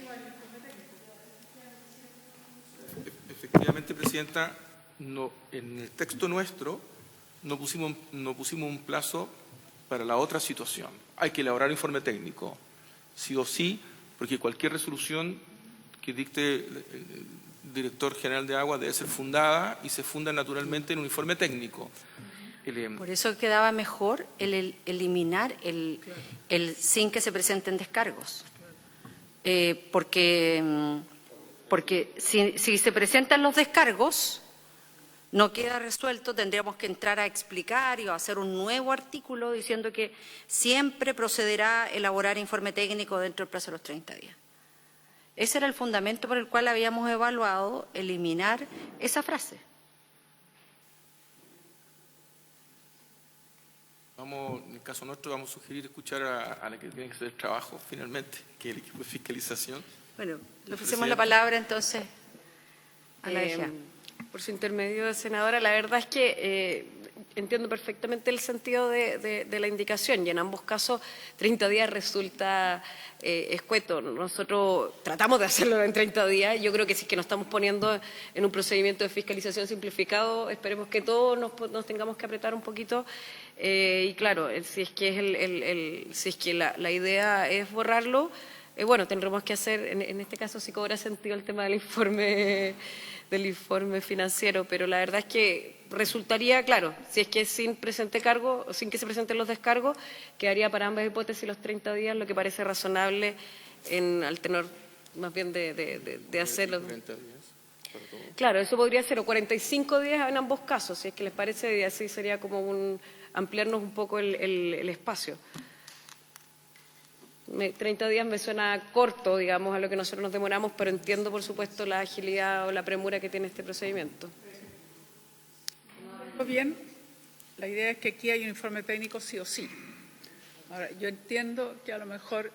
Efectivamente, Presidenta, en el texto nuestro no pusimos un plazo para la otra situación. Hay que elaborar informe técnico, sí o sí, porque cualquier resolución que dicte el director general de Agua debe ser fundada y se funda naturalmente en un informe técnico. Por eso quedaba mejor eliminar el sin que se presenten descargos. Porque si se presentan los descargos, no queda resuelto, tendríamos que entrar a explicar y a hacer un nuevo artículo diciendo que siempre procederá a elaborar informe técnico dentro del plazo de los 30 días. Ese era el fundamento por el cual habíamos evaluado eliminar esa frase. En el caso nuestro vamos a sugerir escuchar a la que tiene que hacer el trabajo finalmente, que es el equipo de fiscalización. Bueno, le ofrecemos la palabra entonces a la DGA. Por su intermedio, senadora, la verdad es que entiendo perfectamente el sentido de la indicación y en ambos casos 30 días resulta escueto. Nosotros tratamos de hacerlo en 30 días. Yo creo que si es que nos estamos poniendo en un procedimiento de fiscalización simplificado, esperemos que todos nos tengamos que apretar un poquito. Y claro, si es que si es que la idea es borrarlo, bueno, tendremos que hacer, en este caso sí cobra sentido el tema del informe financiero, pero la verdad es que resultaría, claro, si es que sin que se presenten los descargos, quedaría para ambas hipótesis los 30 días, lo que parece razonable al tenor más bien de hacerlo. 30 días para todo. Claro, eso podría ser o 45 días en ambos casos, si es que les parece, y así sería como ampliarnos un poco el espacio. 30 días me suena corto, digamos, a lo que nosotros nos demoramos, pero entiendo, por supuesto, la agilidad o la premura que tiene este procedimiento. Bien, la idea es que aquí hay un informe técnico sí o sí. Ahora, yo entiendo que a lo mejor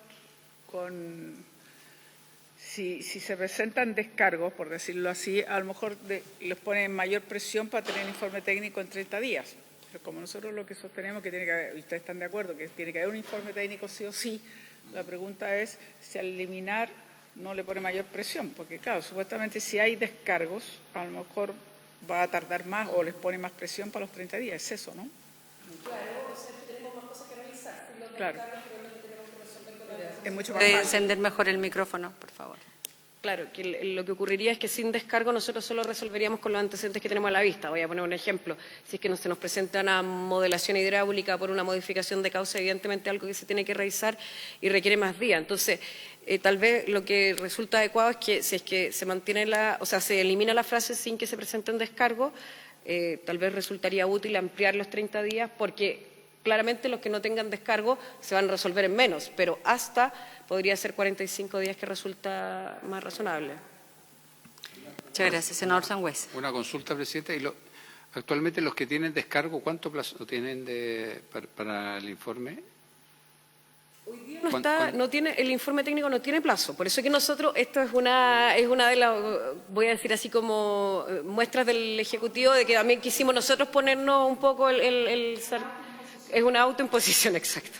si se presentan descargos, por decirlo así, a lo mejor les ponen mayor presión para tener el informe técnico en 30 días. Pero como nosotros lo que sostenemos que tiene que haber, y ustedes están de acuerdo, que tiene que haber un informe técnico sí o sí, la pregunta es si al eliminar no le pone mayor presión, porque claro, supuestamente si hay descargos, a lo mejor va a tardar más o les pone más presión para los 30 días, es eso, ¿no? Claro, o sea, tenemos más cosas que realizar. Claro. Es mucho más ¿Puede fácil. encender mejor el micrófono, por favor? Claro, que lo que ocurriría es que sin descargo nosotros solo resolveríamos con los antecedentes que tenemos a la vista. Voy a poner un ejemplo. Si es que se nos presenta una modelación hidráulica por una modificación de causa, evidentemente algo que se tiene que revisar y requiere más días. Entonces, tal vez lo que resulta adecuado es que si es que se mantiene se elimina la frase sin que se presenten descargo, tal vez resultaría útil ampliar los 30 días porque claramente los que no tengan descargo se van a resolver en menos, pero hasta podría ser 45 días que resulta más razonable. Muchas gracias. Senador Sangüesa. Una consulta, Presidenta. Actualmente los que tienen descargo, ¿cuánto plazo tienen para el informe? Hoy día el informe técnico no tiene plazo, por eso que nosotros, esto es una de las, voy a decir así como muestras del Ejecutivo de que también quisimos nosotros ponernos un poco es una autoimposición, exacta.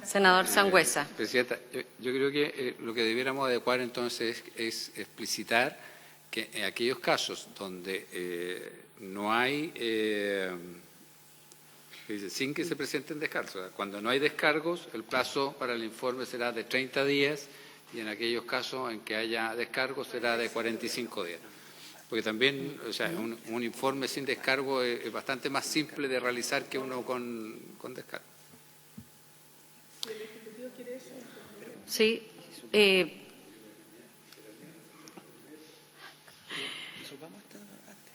Senador Sangüesa. Presidenta, yo creo que lo que debiéramos adecuar entonces es explicitar que en aquellos casos donde no hay, sin que se presenten descargos, o sea, cuando no hay descargos, el plazo para el informe será de 30 días y en aquellos casos en que haya descargos será de 45 días. Porque también, o sea, un informe sin descargo es bastante más simple de realizar que uno con descargo. Sí.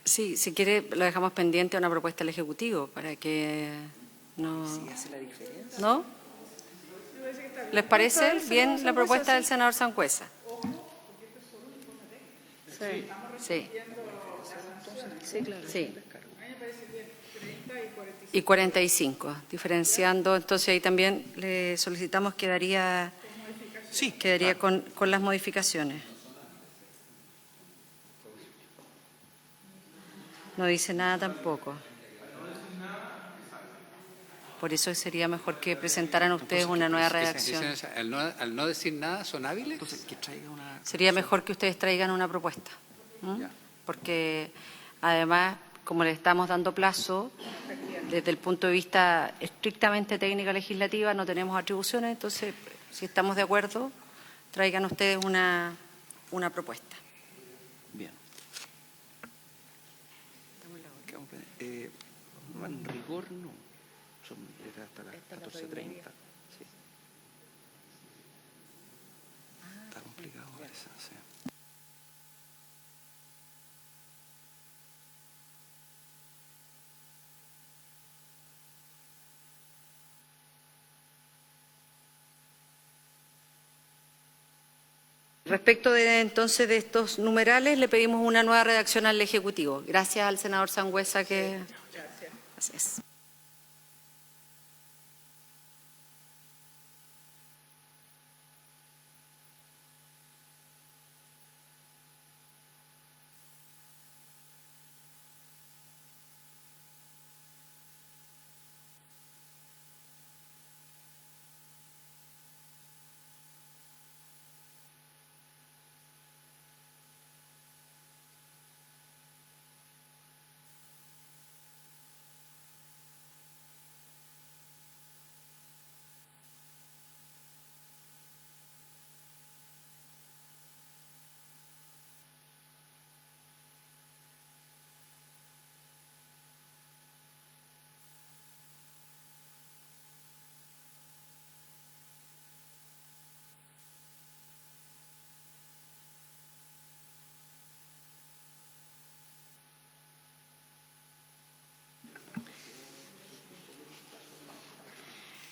Sí, si quiere lo dejamos pendiente a una propuesta del Ejecutivo para que no... ¿No? ¿Les parece bien la propuesta del senador Sangüesa? Sí. Sí. Sí, claro. Sí. Y 45, diferenciando, entonces ahí también le solicitamos quedaría con las modificaciones. No dice nada tampoco. Por eso sería mejor que presentaran ustedes una nueva redacción. Al no decir nada, ¿son hábiles? Entonces, que traiga una... Sería mejor que ustedes traigan una propuesta. Porque además, como le estamos dando plazo, desde el punto de vista estrictamente técnica legislativa no tenemos atribuciones, entonces, si estamos de acuerdo, traigan ustedes una propuesta. Bien. En rigor, no. Era hasta las 14:30. Sí. Está complicado eso, sí. Respecto de entonces de estos numerales, le pedimos una nueva redacción al Ejecutivo. Gracias al senador Sangüesa que... Gracias.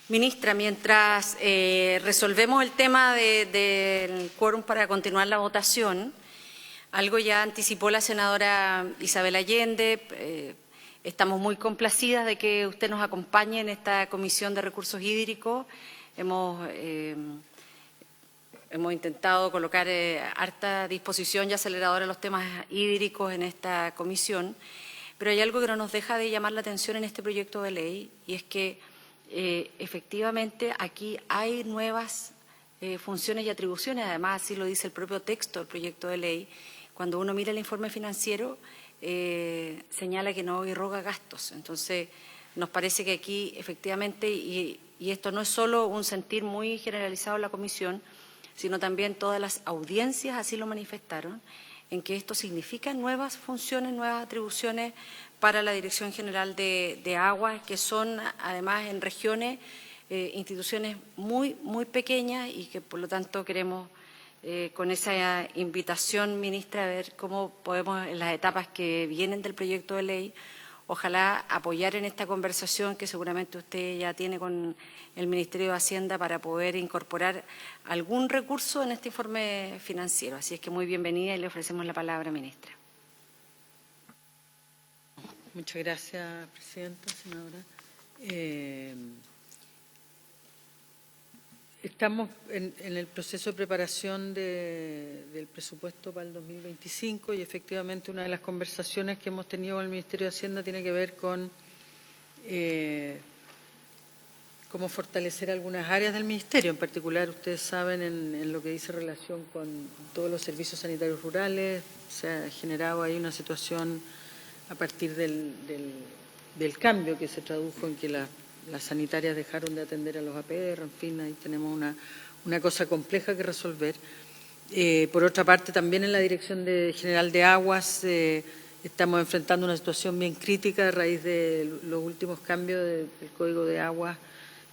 Ministra, mientras resolvemos el tema del quórum para continuar la votación, algo ya anticipó la senadora Isabel Allende. Estamos muy complacidas de que usted nos acompañe en esta Comisión de Recursos Hídricos. Hemos intentado colocar harta disposición y aceleradora a los temas hídricos en esta comisión, pero hay algo que no nos deja de llamar la atención en este proyecto de ley, y es que efectivamente aquí hay nuevas funciones y atribuciones. Además, así lo dice el propio texto del proyecto de ley. Cuando uno mira el informe financiero, señala que no irroga gastos. Entonces, nos parece que aquí efectivamente, y esto no es solo un sentir muy generalizado en la comisión, sino también todas las audiencias así lo manifestaron, en que esto significa nuevas funciones, nuevas atribuciones para la Dirección General de Aguas, que son además en regiones, instituciones muy, muy pequeñas, y que por lo tanto queremos con esa invitación, ministra, a ver cómo podemos en las etapas que vienen del proyecto de ley, ojalá apoyar en esta conversación que seguramente usted ya tiene con el Ministerio de Hacienda para poder incorporar algún recurso en este informe financiero. Así es que muy bienvenida y le ofrecemos la palabra, ministra. Muchas gracias, presidenta, senadora. Estamos en el proceso de preparación del presupuesto para el 2025 y efectivamente una de las conversaciones que hemos tenido con el Ministerio de Hacienda tiene que ver con cómo fortalecer algunas áreas del Ministerio. En particular, ustedes saben, en lo que dice relación con todos los servicios sanitarios rurales, se ha generado ahí una situación a partir del cambio que se tradujo en que las sanitarias dejaron de atender a los APR, en fin, ahí tenemos una cosa compleja que resolver. Por otra parte, también en la Dirección General de Aguas estamos enfrentando una situación bien crítica a raíz de los últimos cambios del Código de Aguas.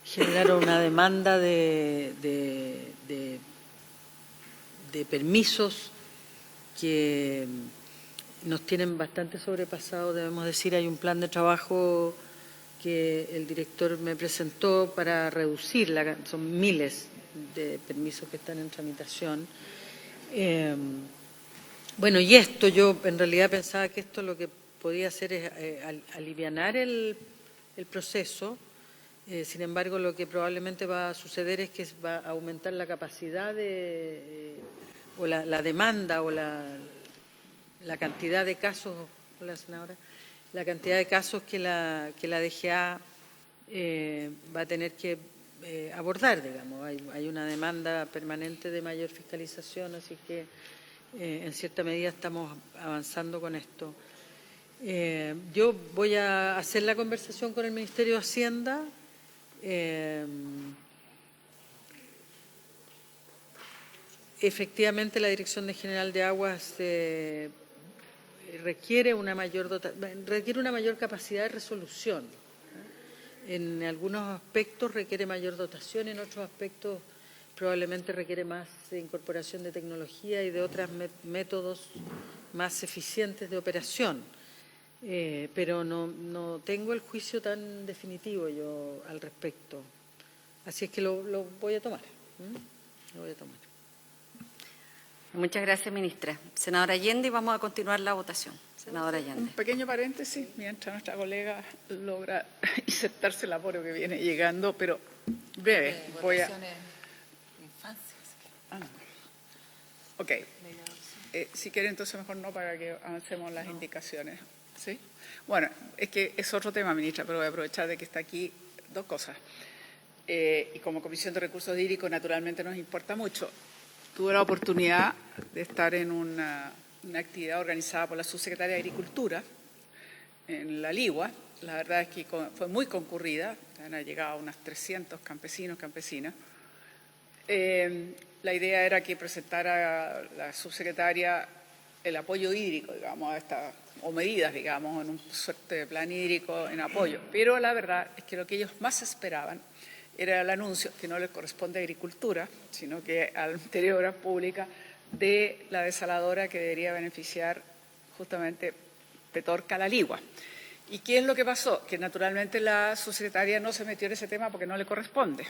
Generaron una demanda de permisos que nos tienen bastante sobrepasados, debemos decir. Hay un plan de trabajo que el director me presentó para reducir, son miles de permisos que están en tramitación. Bueno, y esto, yo en realidad pensaba que esto lo que podía hacer es alivianar el proceso. Sin embargo, lo que probablemente va a suceder es que va a aumentar la capacidad o la demanda o la cantidad de casos, hola, senadora, la cantidad de casos que la DGA va a tener que abordar, digamos. Hay una demanda permanente de mayor fiscalización, así que en cierta medida estamos avanzando con esto. Yo voy a hacer la conversación con el Ministerio de Hacienda. Efectivamente, la Dirección General de Aguas requiere una mayor capacidad de resolución. En algunos aspectos requiere mayor dotación, en otros aspectos probablemente requiere más incorporación de tecnología y de otros métodos más eficientes de operación. Pero no tengo el juicio tan definitivo yo al respecto. Así es que lo voy a tomar. Lo voy a tomar. Muchas gracias, ministra. Senadora Allende, y vamos a continuar la votación. Senadora Allende. Un pequeño paréntesis, mientras nuestra colega logra insertarse el apuro que viene llegando, pero breve. Voy a... Ok. Si quiere, entonces mejor no, para que avancemos las indicaciones. ¿Sí? Bueno, es que es otro tema, ministra, pero voy a aprovechar de que está aquí dos cosas. Y como Comisión de Recursos Hídricos, naturalmente nos importa mucho. Tuve la oportunidad de estar en una actividad organizada por la subsecretaria de Agricultura en La Ligua. La verdad es que fue muy concurrida, han llegado unas 300 campesinos, campesinas. La idea era que presentara la subsecretaria el apoyo hídrico, digamos, a estas, o medidas, digamos, en un suerte de plan hídrico en apoyo. Pero la verdad es que lo que ellos más esperaban era el anuncio, que no les corresponde a Agricultura, sino que al Ministerio de Obras Públicas, de la desaladora que debería beneficiar justamente Petorca La Ligua. ¿Y qué es lo que pasó? Que naturalmente la subsecretaria no se metió en ese tema porque no le corresponde.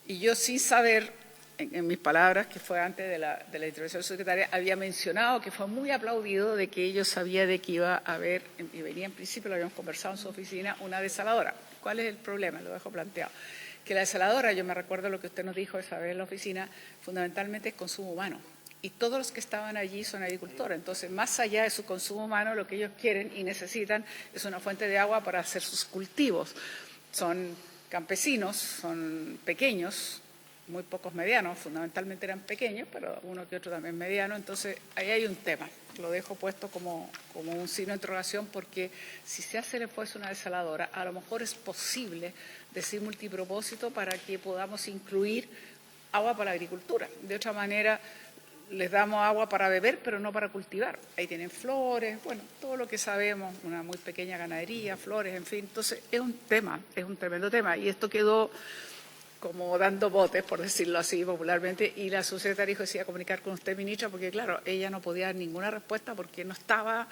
Y yo, sin saber, en mis palabras, que fue antes de la intervención secretaria, había mencionado que fue muy aplaudido de que ellos sabían de que iba a haber, y venía en principio, lo habíamos conversado en su oficina, una desaladora. ¿Cuál es el problema? Lo dejo planteado. Que la desaladora, yo me recuerdo lo que usted nos dijo esa vez en la oficina, fundamentalmente es consumo humano. Y todos los que estaban allí son agricultores. Entonces, más allá de su consumo humano, lo que ellos quieren y necesitan es una fuente de agua para hacer sus cultivos. Son campesinos, son pequeños, muy pocos medianos, fundamentalmente eran pequeños, pero uno que otro también mediano. Entonces, ahí hay un tema. Lo dejo puesto como un signo de interrogación, porque si se hace el esfuerzo una desaladora, a lo mejor es posible decir multipropósito para que podamos incluir agua para la agricultura. De otra manera, les damos agua para beber, pero no para cultivar. Ahí tienen flores, bueno, todo lo que sabemos, una muy pequeña ganadería, flores, en fin. Entonces, es un tema, es un tremendo tema. Y esto quedó como dando botes, por decirlo así popularmente, y la subsecretaria dijo que se iba a comunicar con usted, ministra, porque claro, ella no podía dar ninguna respuesta porque no estaba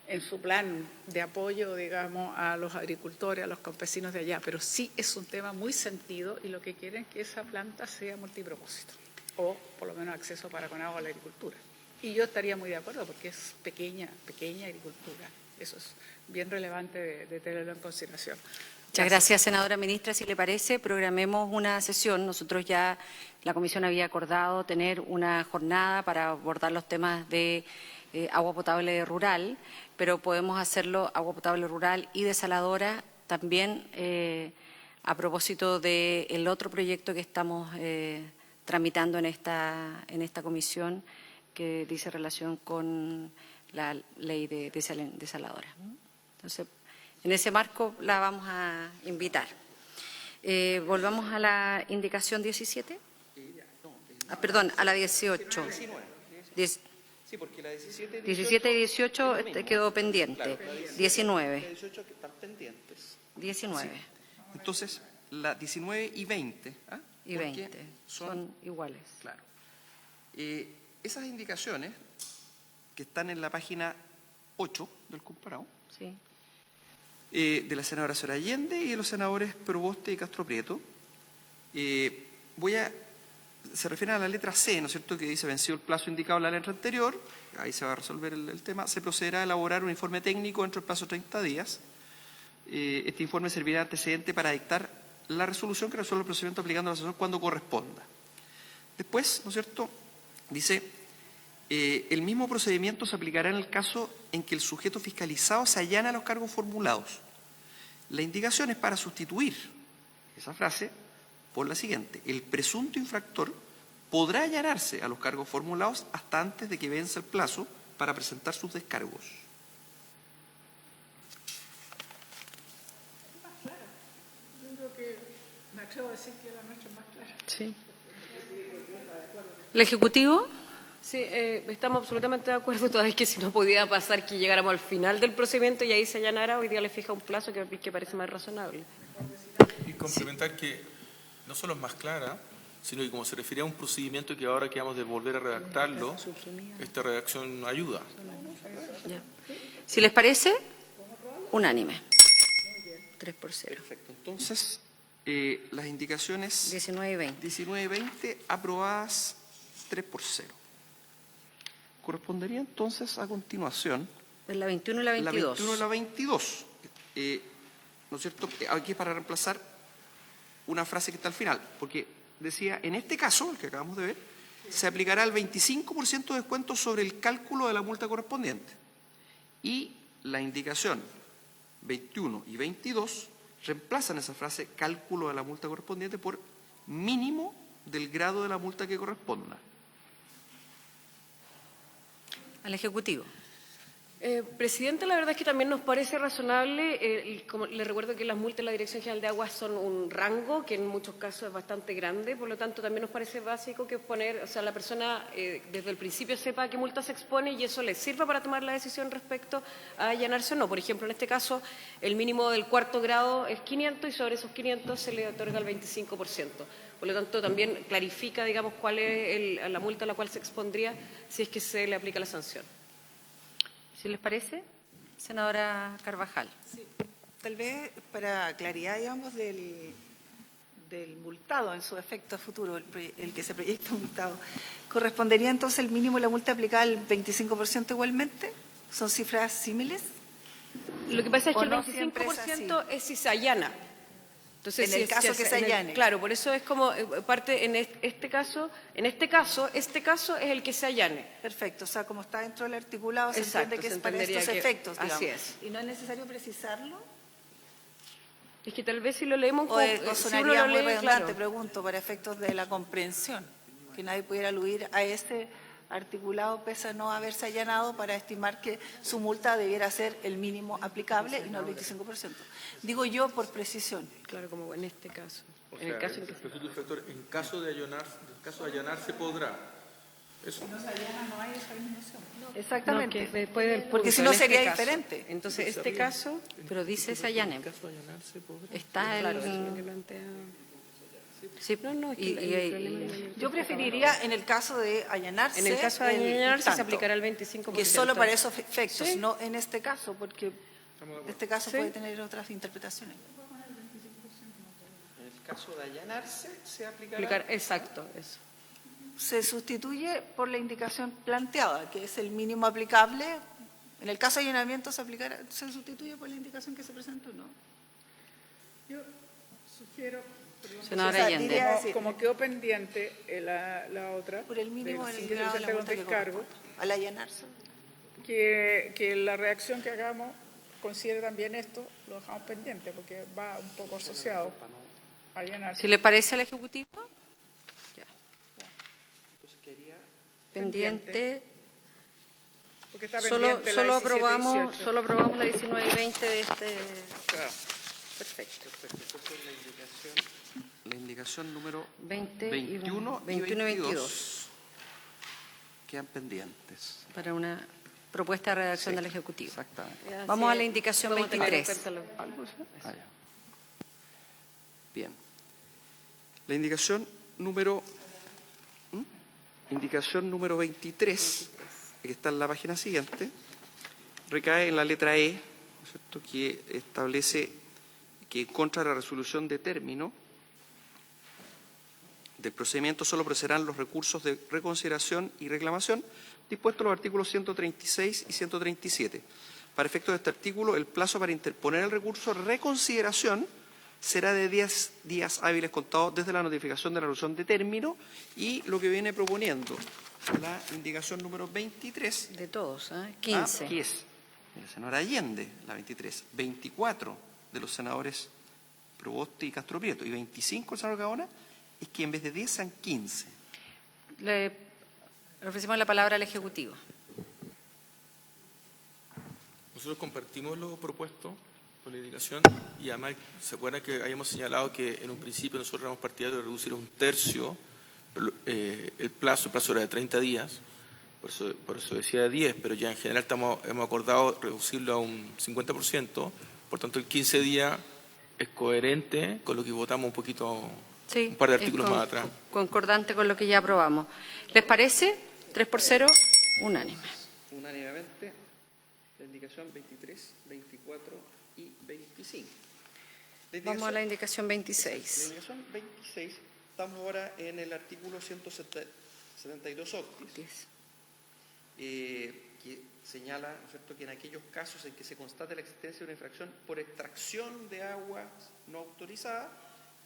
en su plan de apoyo, digamos, a los agricultores, a los campesinos de allá. Pero sí es un tema muy sentido y lo que quieren es que esa planta sea multipropósito, o por lo menos acceso para con agua a la agricultura. Y yo estaría muy de acuerdo porque es pequeña agricultura. Eso es bien relevante de tenerlo en consideración. Muchas gracias, senadora ministra. Si le parece, programemos una sesión. Nosotros ya, la comisión había acordado tener una jornada para abordar los temas de agua potable rural, pero podemos hacerlo agua potable rural y desaladora también a propósito del otro proyecto que estamos tramitando en esta comisión, que dice relación con la ley de desaladora. Entonces, en ese marco la vamos a invitar. Volvamos a la indicación 17. Perdón, a la 18. Sí, porque la 17 y 18 quedó pendiente. Claro, 19. 18 que están pendientes. 19. Sí. Entonces, la 19 y 20. ¿Ah? Y 20 son iguales. Claro. Esas indicaciones que están en la página 8 del comparado, Sí. De la senadora Soraya Allende y de los senadores Proboste y Castro Prieto, voy a se refieren a la letra C, ¿no es cierto?, que dice vencido el plazo indicado en la letra anterior, ahí se va a resolver el tema, se procederá a elaborar un informe técnico dentro del plazo de 30 días. Este informe servirá de antecedente para dictar la resolución que resuelve el procedimiento aplicando la sanción cuando corresponda. Después, ¿no es cierto?, dice, el mismo procedimiento se aplicará en el caso en que el sujeto fiscalizado se allana a los cargos formulados. La indicación es para sustituir esa frase por la siguiente: el presunto infractor podrá allanarse a los cargos formulados hasta antes de que venza el plazo para presentar sus descargos. Yo creo que me atrevo a decir que la nuestra es más clara. Sí. ¿El Ejecutivo? Sí, estamos absolutamente de acuerdo, toda vez que si no podía pasar que llegáramos al final del procedimiento y ahí se allanara, hoy día le fija un plazo que parece más razonable. Y complementar que no solo es más clara, sino que como se refiere a un procedimiento que ahora que vamos de volver a redactarlo, esta redacción ayuda. Ya. Si les parece, unánime. 3 por 0. Perfecto. Entonces, las indicaciones 19 y 20. 19 y 20 aprobadas 3 por 0. Correspondería entonces a continuación Es la 21 y la 22. la 21 y la 22. ¿No es cierto? Aquí es para reemplazar una frase que está al final, porque decía, en este caso, el que acabamos de ver, se aplicará el 25% de descuento sobre el cálculo de la multa correspondiente. Y la indicación 21 y 22 reemplazan esa frase cálculo de la multa correspondiente por mínimo del grado de la multa que corresponda. Al Ejecutivo. Presidente, la verdad es que también nos parece razonable, como le recuerdo que las multas de la Dirección General de Aguas son un rango que en muchos casos es bastante grande, por lo tanto también nos parece básico que la persona desde el principio sepa a qué multa se expone y eso le sirva para tomar la decisión respecto a allanarse o no. Por ejemplo, en este caso, el mínimo del cuarto grado es 500 y sobre esos 500 se le otorga el 25%. Por lo tanto, también clarifica, digamos, cuál es la multa a la cual se expondría si es que se le aplica la sanción. ¿Si les parece? Senadora Carvajal. Sí, tal vez para claridad, digamos, del multado en su efecto futuro, el que se proyecta multado, ¿correspondería entonces el mínimo de la multa aplicada al 25% igualmente? ¿Son cifras símiles? Lo que pasa es que el ¿O no siempre es 25% es si se allana. Entonces, En el caso que se allane. Claro, por eso es como parte en este caso es el que se allane. Perfecto, o sea, como está dentro del articulado, se Exacto, entiende que se es para entendería estos que- efectos, digamos. así es. ¿Y no es necesario precisarlo? Es que tal vez si lo leemos ¿O si uno sonaría lo muy lee, redundante, claro. pregunto, para efectos de la comprensión? Que nadie pudiera aludir a este articulado pese a no haberse allanado para estimar que su multa debiera ser el mínimo aplicable y no el 25%. Digo yo por precisión. Claro, como en este caso. O En el sea, caso en que presunto infractor, en caso de allanarse podrá. Eso. Exactamente. No, que después del Porque si punto, no en sería este caso. diferente. Entonces, este caso, Pero dice se allanen. Está claro, eso es lo que el... plantea. Sí, No, es que y- el problema no es- Yo preferiría en el caso de allanarse. En el caso de el allanarse se tanto, aplicará el 25%. Que solo para esos efectos, Sí. no en este caso, porque este caso Sí. puede tener otras interpretaciones. En el caso de allanarse, se aplicará. Exacto, eso. Se sustituye por la indicación planteada, que es el mínimo aplicable. En el caso de allanamiento se sustituye por la indicación que se presentó, ¿no? Yo sugiero, Senadora O sea, Allende. diría- decir- como quedó pendiente la otra, Por el mínimo del del simple grado de la con multa que descargo, corresponda. Al allanarse. que la reacción que hagamos considere también esto, lo dejamos pendiente, porque va un poco asociado a llenarse. Si le parece al Ejecutivo. Ya. Pendiente. Porque está Solo, pendiente la solo 17 y aprobamos 18. solo aprobamos la 19 y 20 de este. Claro. Perfecto. Entonces, la indicación número 20 21 y 22 quedan pendientes. para una propuesta de redacción del Ejecutivo. Exactamente. Ya, Vamos sí, a la indicación vamos a tener en 23. cuenta lo- Ah, ya. Bien. La indicación número 23, que está en la página siguiente, recae en la letra E, ¿no es cierto?, que establece que contra la resolución de término del procedimiento solo procederán los recursos de reconsideración y reclamación dispuestos en los artículos 136 y 137. Para efectos de este artículo, el plazo para interponer el recurso de reconsideración será de 10 días hábiles contados desde la notificación de la resolución de término, y lo que viene proponiendo la indicación número 23. De todos, 15. Que es de la senadora Allende, la 23, 24 de los senadores Proboste y Castro Prieto, y 25 del senador Gaona, es que en vez de 10 sean 15. Le ofrecemos la palabra al Ejecutivo. Nosotros compartimos lo propuesto con la indicación, y además se acuerdan que habíamos señalado que en un principio nosotros éramos partidarios de reducir a un tercio el plazo era de 30 días, por eso decía 10, pero ya en general hemos acordado reducirlo a un 50%, por tanto el 15 días es coherente con lo que votamos un poquito, Sí, un par de artículos más atrás. Concordante con lo que ya aprobamos. ¿Les parece? 3-0, unánime. Unánimemente, la indicación 23, 24 y 25. Vamos a la indicación La 26. indicación 26, estamos ahora en el artículo 172 octis, que señala, ¿no es cierto?, que en aquellos casos en que se constate la existencia de una infracción por extracción de aguas no autorizadas,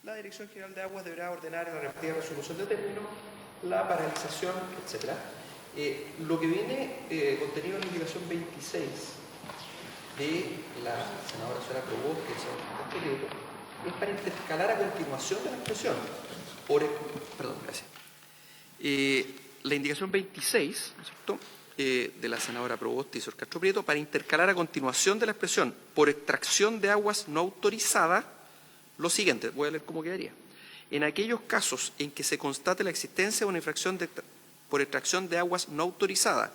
la Dirección General de Aguas deberá ordenar en la respectiva resolución de término la paralización, etc. Lo que viene contenido en la indicación 26 de la senadora señora Proboste y el señor Castro Prieto es para intercalar a continuación de la expresión. La indicación 26, ¿no es cierto?, de la senadora Proboste y el señor Castro Prieto, para intercalar a continuación de la expresión por extracción de aguas no autorizadas, lo siguiente, voy a leer cómo quedaría. En aquellos casos en que se constate la existencia de una infracción por extracción de aguas no autorizadas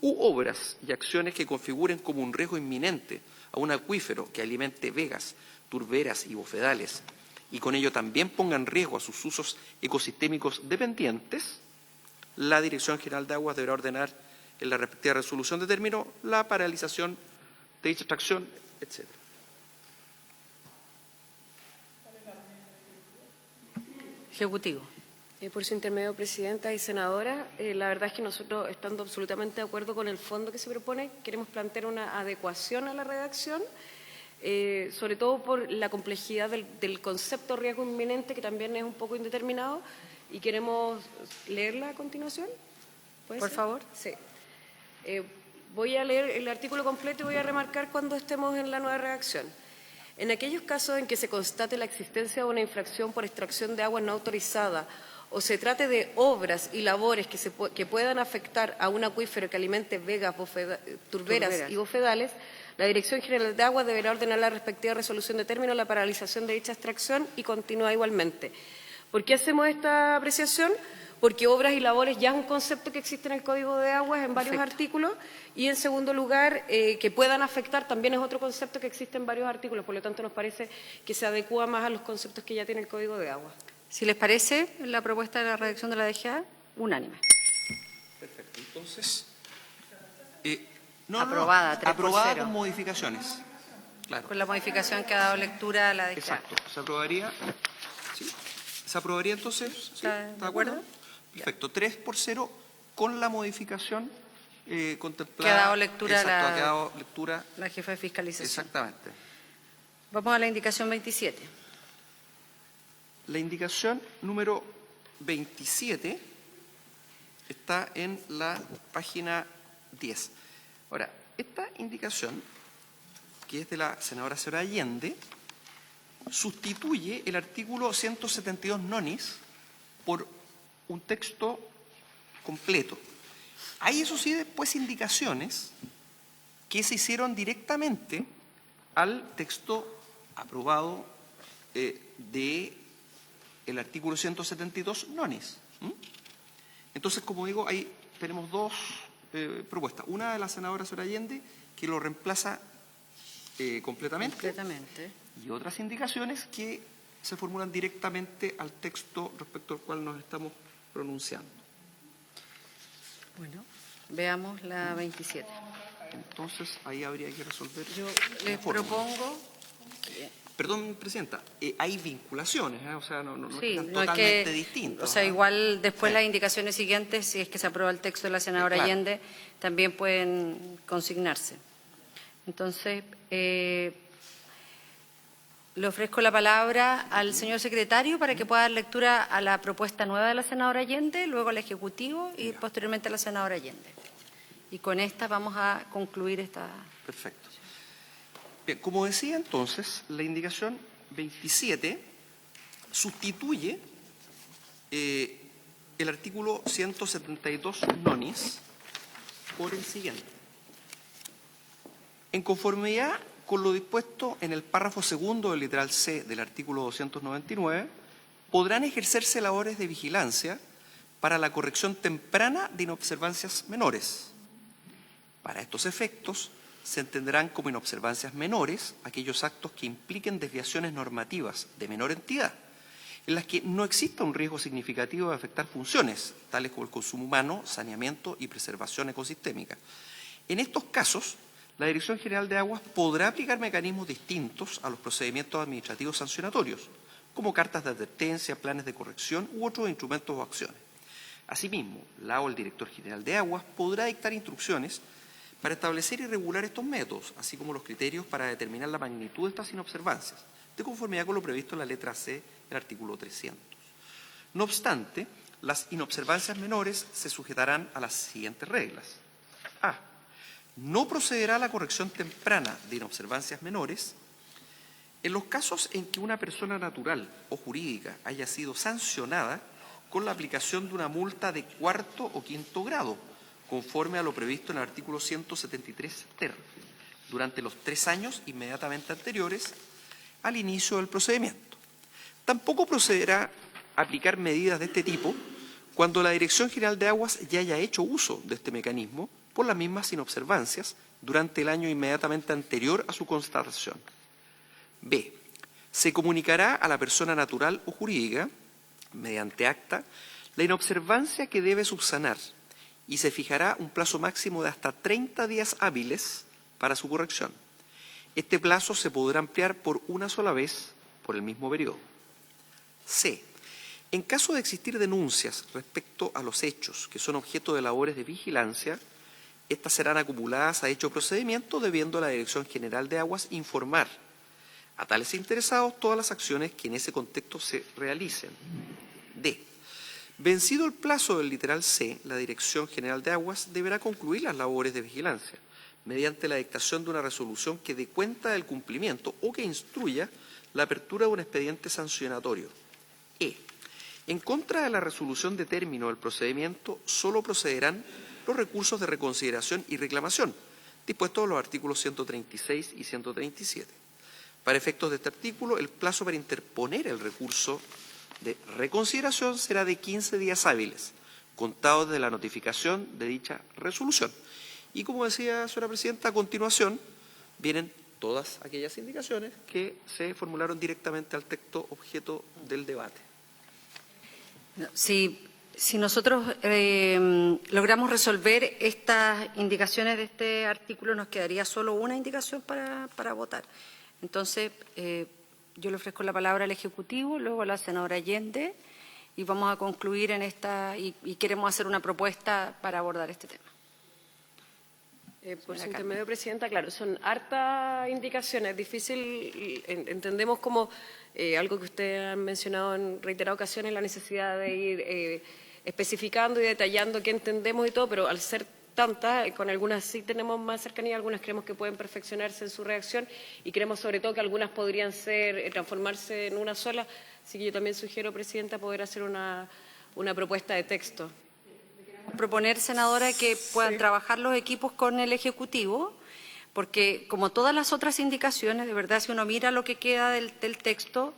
u obras y acciones que configuren como un riesgo inminente a un acuífero que alimente vegas, turberas y bofedales, y con ello también ponga en riesgo a sus usos ecosistémicos dependientes, la Dirección General de Aguas deberá ordenar en la respectiva resolución de término la paralización de dicha extracción, etc. Ejecutivo. Por su intermedio, Presidenta y Senadora, la verdad es que nosotros, estando absolutamente de acuerdo con el fondo que se propone, queremos plantear una adecuación a la redacción, sobre todo por la complejidad del concepto riesgo inminente, que también es un poco indeterminado, y queremos leerla a continuación. ¿Puede Por ser? favor. Sí. Voy a leer el artículo completo y voy a remarcar cuando estemos en la nueva redacción. En aquellos casos en que se constate la existencia de una infracción por extracción de agua no autorizada o se trate de obras y labores que puedan afectar a un acuífero que alimente vegas, turberas y bofedales, la Dirección General de Aguas deberá ordenar la respectiva resolución de término la paralización de dicha extracción y continúa igualmente. ¿Por qué hacemos esta apreciación? Porque obras y labores ya es un concepto que existe en el Código de Aguas en varios artículos, y en segundo lugar, que puedan afectar también es otro concepto que existe en varios artículos, por lo tanto nos parece que se adecúa más a los conceptos que ya tiene el Código de Aguas. Si les parece, la propuesta de la redacción de la DGA, unánime. Perfecto. Entonces, Aprobada, 3-0. aprobada con modificaciones. Claro. Con la modificación que ha dado lectura a la DGA. Exacto. Se aprobaría. ¿Sí? ¿Se aprobaría entonces? ¿Sí? ¿Está de acuerdo? Perfecto. 3-0 con la modificación contemplada. Que ha dado lectura Exacto, que ha dado lectura. la jefa de fiscalización. Exactamente. Vamos a la indicación 27. La indicación número 27 está en la página 10. Ahora, esta indicación, que es de la senadora señora Allende, sustituye el artículo 172 nonis por un texto completo. Hay, eso sí, después indicaciones que se hicieron directamente al texto aprobado del artículo 172 nonis. Entonces, como digo, ahí tenemos dos propuestas. Una de la senadora señora Allende, que lo reemplaza completamente, y otras indicaciones que se formulan directamente al texto respecto al cual nos estamos pronunciando. Bueno, veamos la 27. Entonces, ahí habría que resolver. Yo les propongo que Perdón, Presidenta, hay vinculaciones, o sea, no Sí, están no es totalmente que, distintos. o sea, igual después Sí. las indicaciones siguientes, si es que se aprueba el texto de la senadora Claro. Allende, también pueden consignarse. Entonces, le ofrezco la palabra al señor secretario para que pueda dar lectura a la propuesta nueva de la senadora Allende, luego al Ejecutivo y posteriormente a la senadora Allende. Y con esta vamos a concluir esta... Perfecto. Bien, como decía entonces, la indicación 27 sustituye el artículo 172 nonis por el siguiente. En conformidad con lo dispuesto en el párrafo segundo del literal C del artículo 299, podrán ejercerse labores de vigilancia para la corrección temprana de inobservancias menores. Para estos efectos, se entenderán como inobservancias menores aquellos actos que impliquen desviaciones normativas de menor entidad, en las que no exista un riesgo significativo de afectar funciones, tales como el consumo humano, saneamiento y preservación ecosistémica. En estos casos, la Dirección General de Aguas podrá aplicar mecanismos distintos a los procedimientos administrativos sancionatorios, como cartas de advertencia, planes de corrección u otros instrumentos o acciones. Asimismo, la o el Director General de Aguas podrá dictar instrucciones para establecer y regular estos métodos, así como los criterios para determinar la magnitud de estas inobservancias, de conformidad con lo previsto en la letra C del artículo 300. No obstante, las inobservancias menores se sujetarán a las siguientes reglas. A. No procederá la corrección temprana de inobservancias menores en los casos en que una persona natural o jurídica haya sido sancionada con la aplicación de una multa de cuarto o quinto grado, conforme a lo previsto en el artículo 173 ter, durante los 3 años inmediatamente anteriores al inicio del procedimiento. Tampoco procederá a aplicar medidas de este tipo cuando la Dirección General de Aguas ya haya hecho uso de este mecanismo por las mismas inobservancias durante el año inmediatamente anterior a su constatación. B. Se comunicará a la persona natural o jurídica, mediante acta, la inobservancia que debe subsanar y se fijará un plazo máximo de hasta 30 días hábiles para su corrección. Este plazo se podrá ampliar por una sola vez por el mismo periodo. C. En caso de existir denuncias respecto a los hechos que son objeto de labores de vigilancia, estas serán acumuladas a dicho procedimiento, debiendo la Dirección General de Aguas informar a tales interesados todas las acciones que en ese contexto se realicen. D. Vencido el plazo del literal C, la Dirección General de Aguas deberá concluir las labores de vigilancia mediante la dictación de una resolución que dé cuenta del cumplimiento o que instruya la apertura de un expediente sancionatorio. E. En contra de la resolución de término del procedimiento, solo procederán los recursos de reconsideración y reclamación, dispuestos en los artículos 136 y 137. Para efectos de este artículo, el plazo para interponer el recurso de reconsideración será de 15 días hábiles, contados de la notificación de dicha resolución. Y como decía, señora Presidenta, a continuación vienen todas aquellas indicaciones que se formularon directamente al texto objeto del debate. Si nosotros logramos resolver estas indicaciones de este artículo, nos quedaría solo una indicación para votar. Entonces, yo le ofrezco la palabra al Ejecutivo, luego a la senadora Allende, y vamos a concluir en esta, y queremos hacer una propuesta para abordar este tema. Por su intermedio, Presidenta, claro, son hartas indicaciones, difícil, entendemos como algo que usted ha mencionado en reiteradas ocasiones, la necesidad de ir especificando y detallando qué entendemos y todo, pero al ser tantas, con algunas sí tenemos más cercanía, algunas creemos que pueden perfeccionarse en su redacción y creemos sobre todo que algunas podrían ser transformarse en una sola, así que yo también sugiero, Presidenta, poder hacer una propuesta de texto. Proponer, senadora, que puedan trabajar los equipos con el Ejecutivo, porque como todas las otras indicaciones, de verdad, si uno mira lo que queda del texto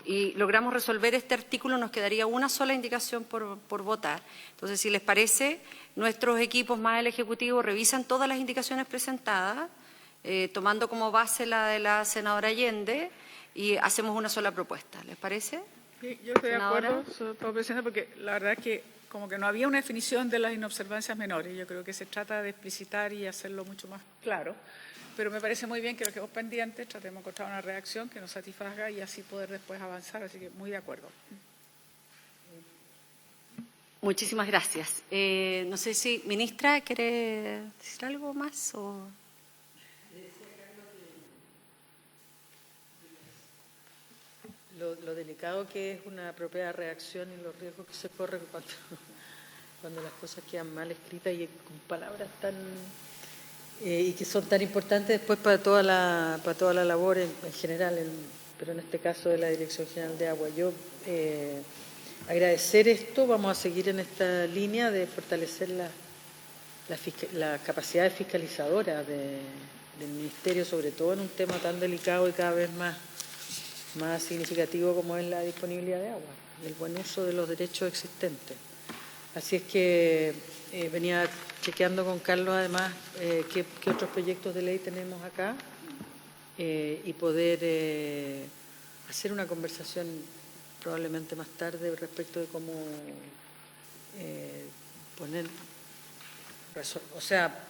y logramos resolver este artículo, nos quedaría una sola indicación por votar. Entonces, si les parece, nuestros equipos más el Ejecutivo revisan todas las indicaciones presentadas, tomando como base la de la senadora Allende, y hacemos una sola propuesta. ¿Les parece? Sí, yo estoy de Senadora. acuerdo, sobre todo, Presidenta, porque la verdad es que como que no había una definición de las inobservancias menores. Yo creo que se trata de explicitar y hacerlo mucho más claro. Pero me parece muy bien que lo quedemos pendientes, tratemos de encontrar una redacción que nos satisfaga y así poder después avanzar. Así que muy de acuerdo. Muchísimas gracias. No sé si, ministra, ¿quiere decir algo más? Lo delicado que es una apropiada reacción y los riesgos que se corren cuando las cosas quedan mal escritas y con palabras tan y que son tan importantes después para toda la labor en general, pero en este caso de la Dirección General de Agua. Yo agradecer esto, vamos a seguir en esta línea de fortalecer la capacidad fiscalizadora del Ministerio, sobre todo en un tema tan delicado y cada vez más significativo como es la disponibilidad de agua, el buen uso de los derechos existentes. Así es que venía chequeando con Carlos además qué otros proyectos de ley tenemos acá y poder hacer una conversación probablemente más tarde respecto de cómo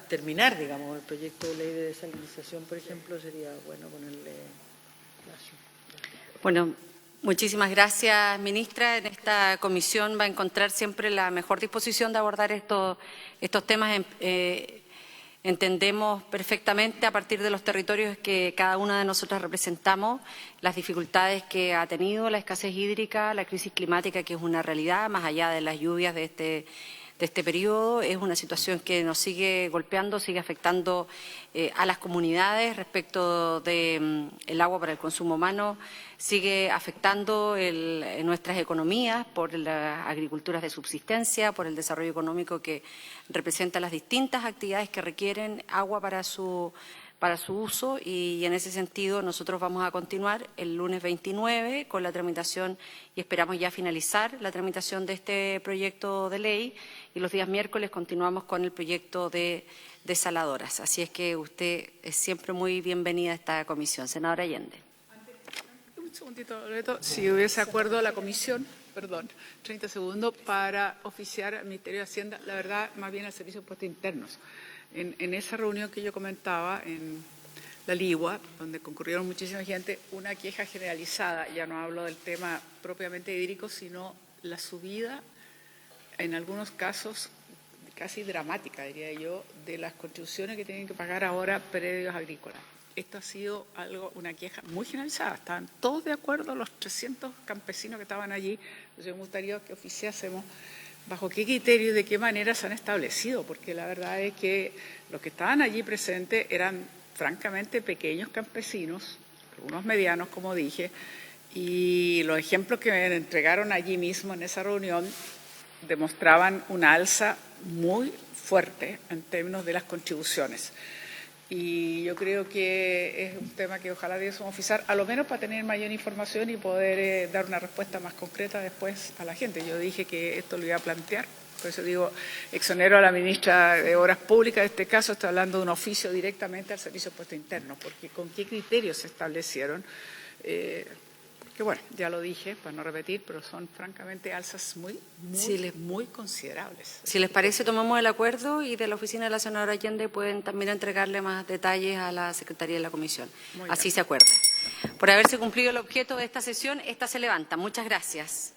terminar, digamos, el proyecto de ley de desalinización, por ejemplo, sería bueno ponerle plazo. Bueno, muchísimas gracias, ministra. En esta comisión va a encontrar siempre la mejor disposición de abordar estos temas. Entendemos perfectamente, a partir de los territorios que cada una de nosotras representamos, las dificultades que ha tenido la escasez hídrica, la crisis climática, que es una realidad, más allá de las lluvias de este periodo. Es una situación que nos sigue golpeando, sigue afectando a las comunidades respecto del agua para el consumo humano, sigue afectando nuestras economías por las agriculturas de subsistencia, por el desarrollo económico que representa las distintas actividades que requieren agua para su uso, y en ese sentido nosotros vamos a continuar el lunes 29 con la tramitación y esperamos ya finalizar la tramitación de este proyecto de ley, y los días miércoles continuamos con el proyecto de desaladoras. Así es que usted es siempre muy bienvenida a esta comisión. Senadora Allende. Un segundito, Loreto. Si hubiese acuerdo a la comisión, 30 segundos, para oficiar al Ministerio de Hacienda, la verdad, más bien al Servicio de Impuestos Internos. En esa reunión que yo comentaba en La Ligua, donde concurrieron muchísima gente, una queja generalizada, ya no hablo del tema propiamente hídrico, sino la subida, en algunos casos casi dramática, diría yo, de las contribuciones que tienen que pagar ahora predios agrícolas. Esto ha sido una queja muy generalizada. Estaban todos de acuerdo, los 300 campesinos que estaban allí. Entonces me gustaría que oficiásemos bajo qué criterio y de qué manera se han establecido, porque la verdad es que los que estaban allí presentes eran francamente pequeños campesinos, algunos medianos, como dije, y los ejemplos que me entregaron allí mismo en esa reunión demostraban una alza muy fuerte en términos de las contribuciones. Y yo creo que es un tema que ojalá debiésemos oficiar, a lo menos para tener mayor información y poder dar una respuesta más concreta después a la gente. Yo dije que esto lo iba a plantear, por eso digo, exonero a la ministra de Obras Públicas, en este caso está hablando de un oficio directamente al Servicio de Impuestos Internos, porque con qué criterios se establecieron, que bueno, ya lo dije, para no repetir, pero son francamente alzas muy considerables. Si les parece, tomamos el acuerdo y de la oficina de la senadora Allende pueden también entregarle más detalles a la Secretaría de la Comisión. Así se acuerda. Por haberse cumplido el objeto de esta sesión, esta se levanta. Muchas gracias.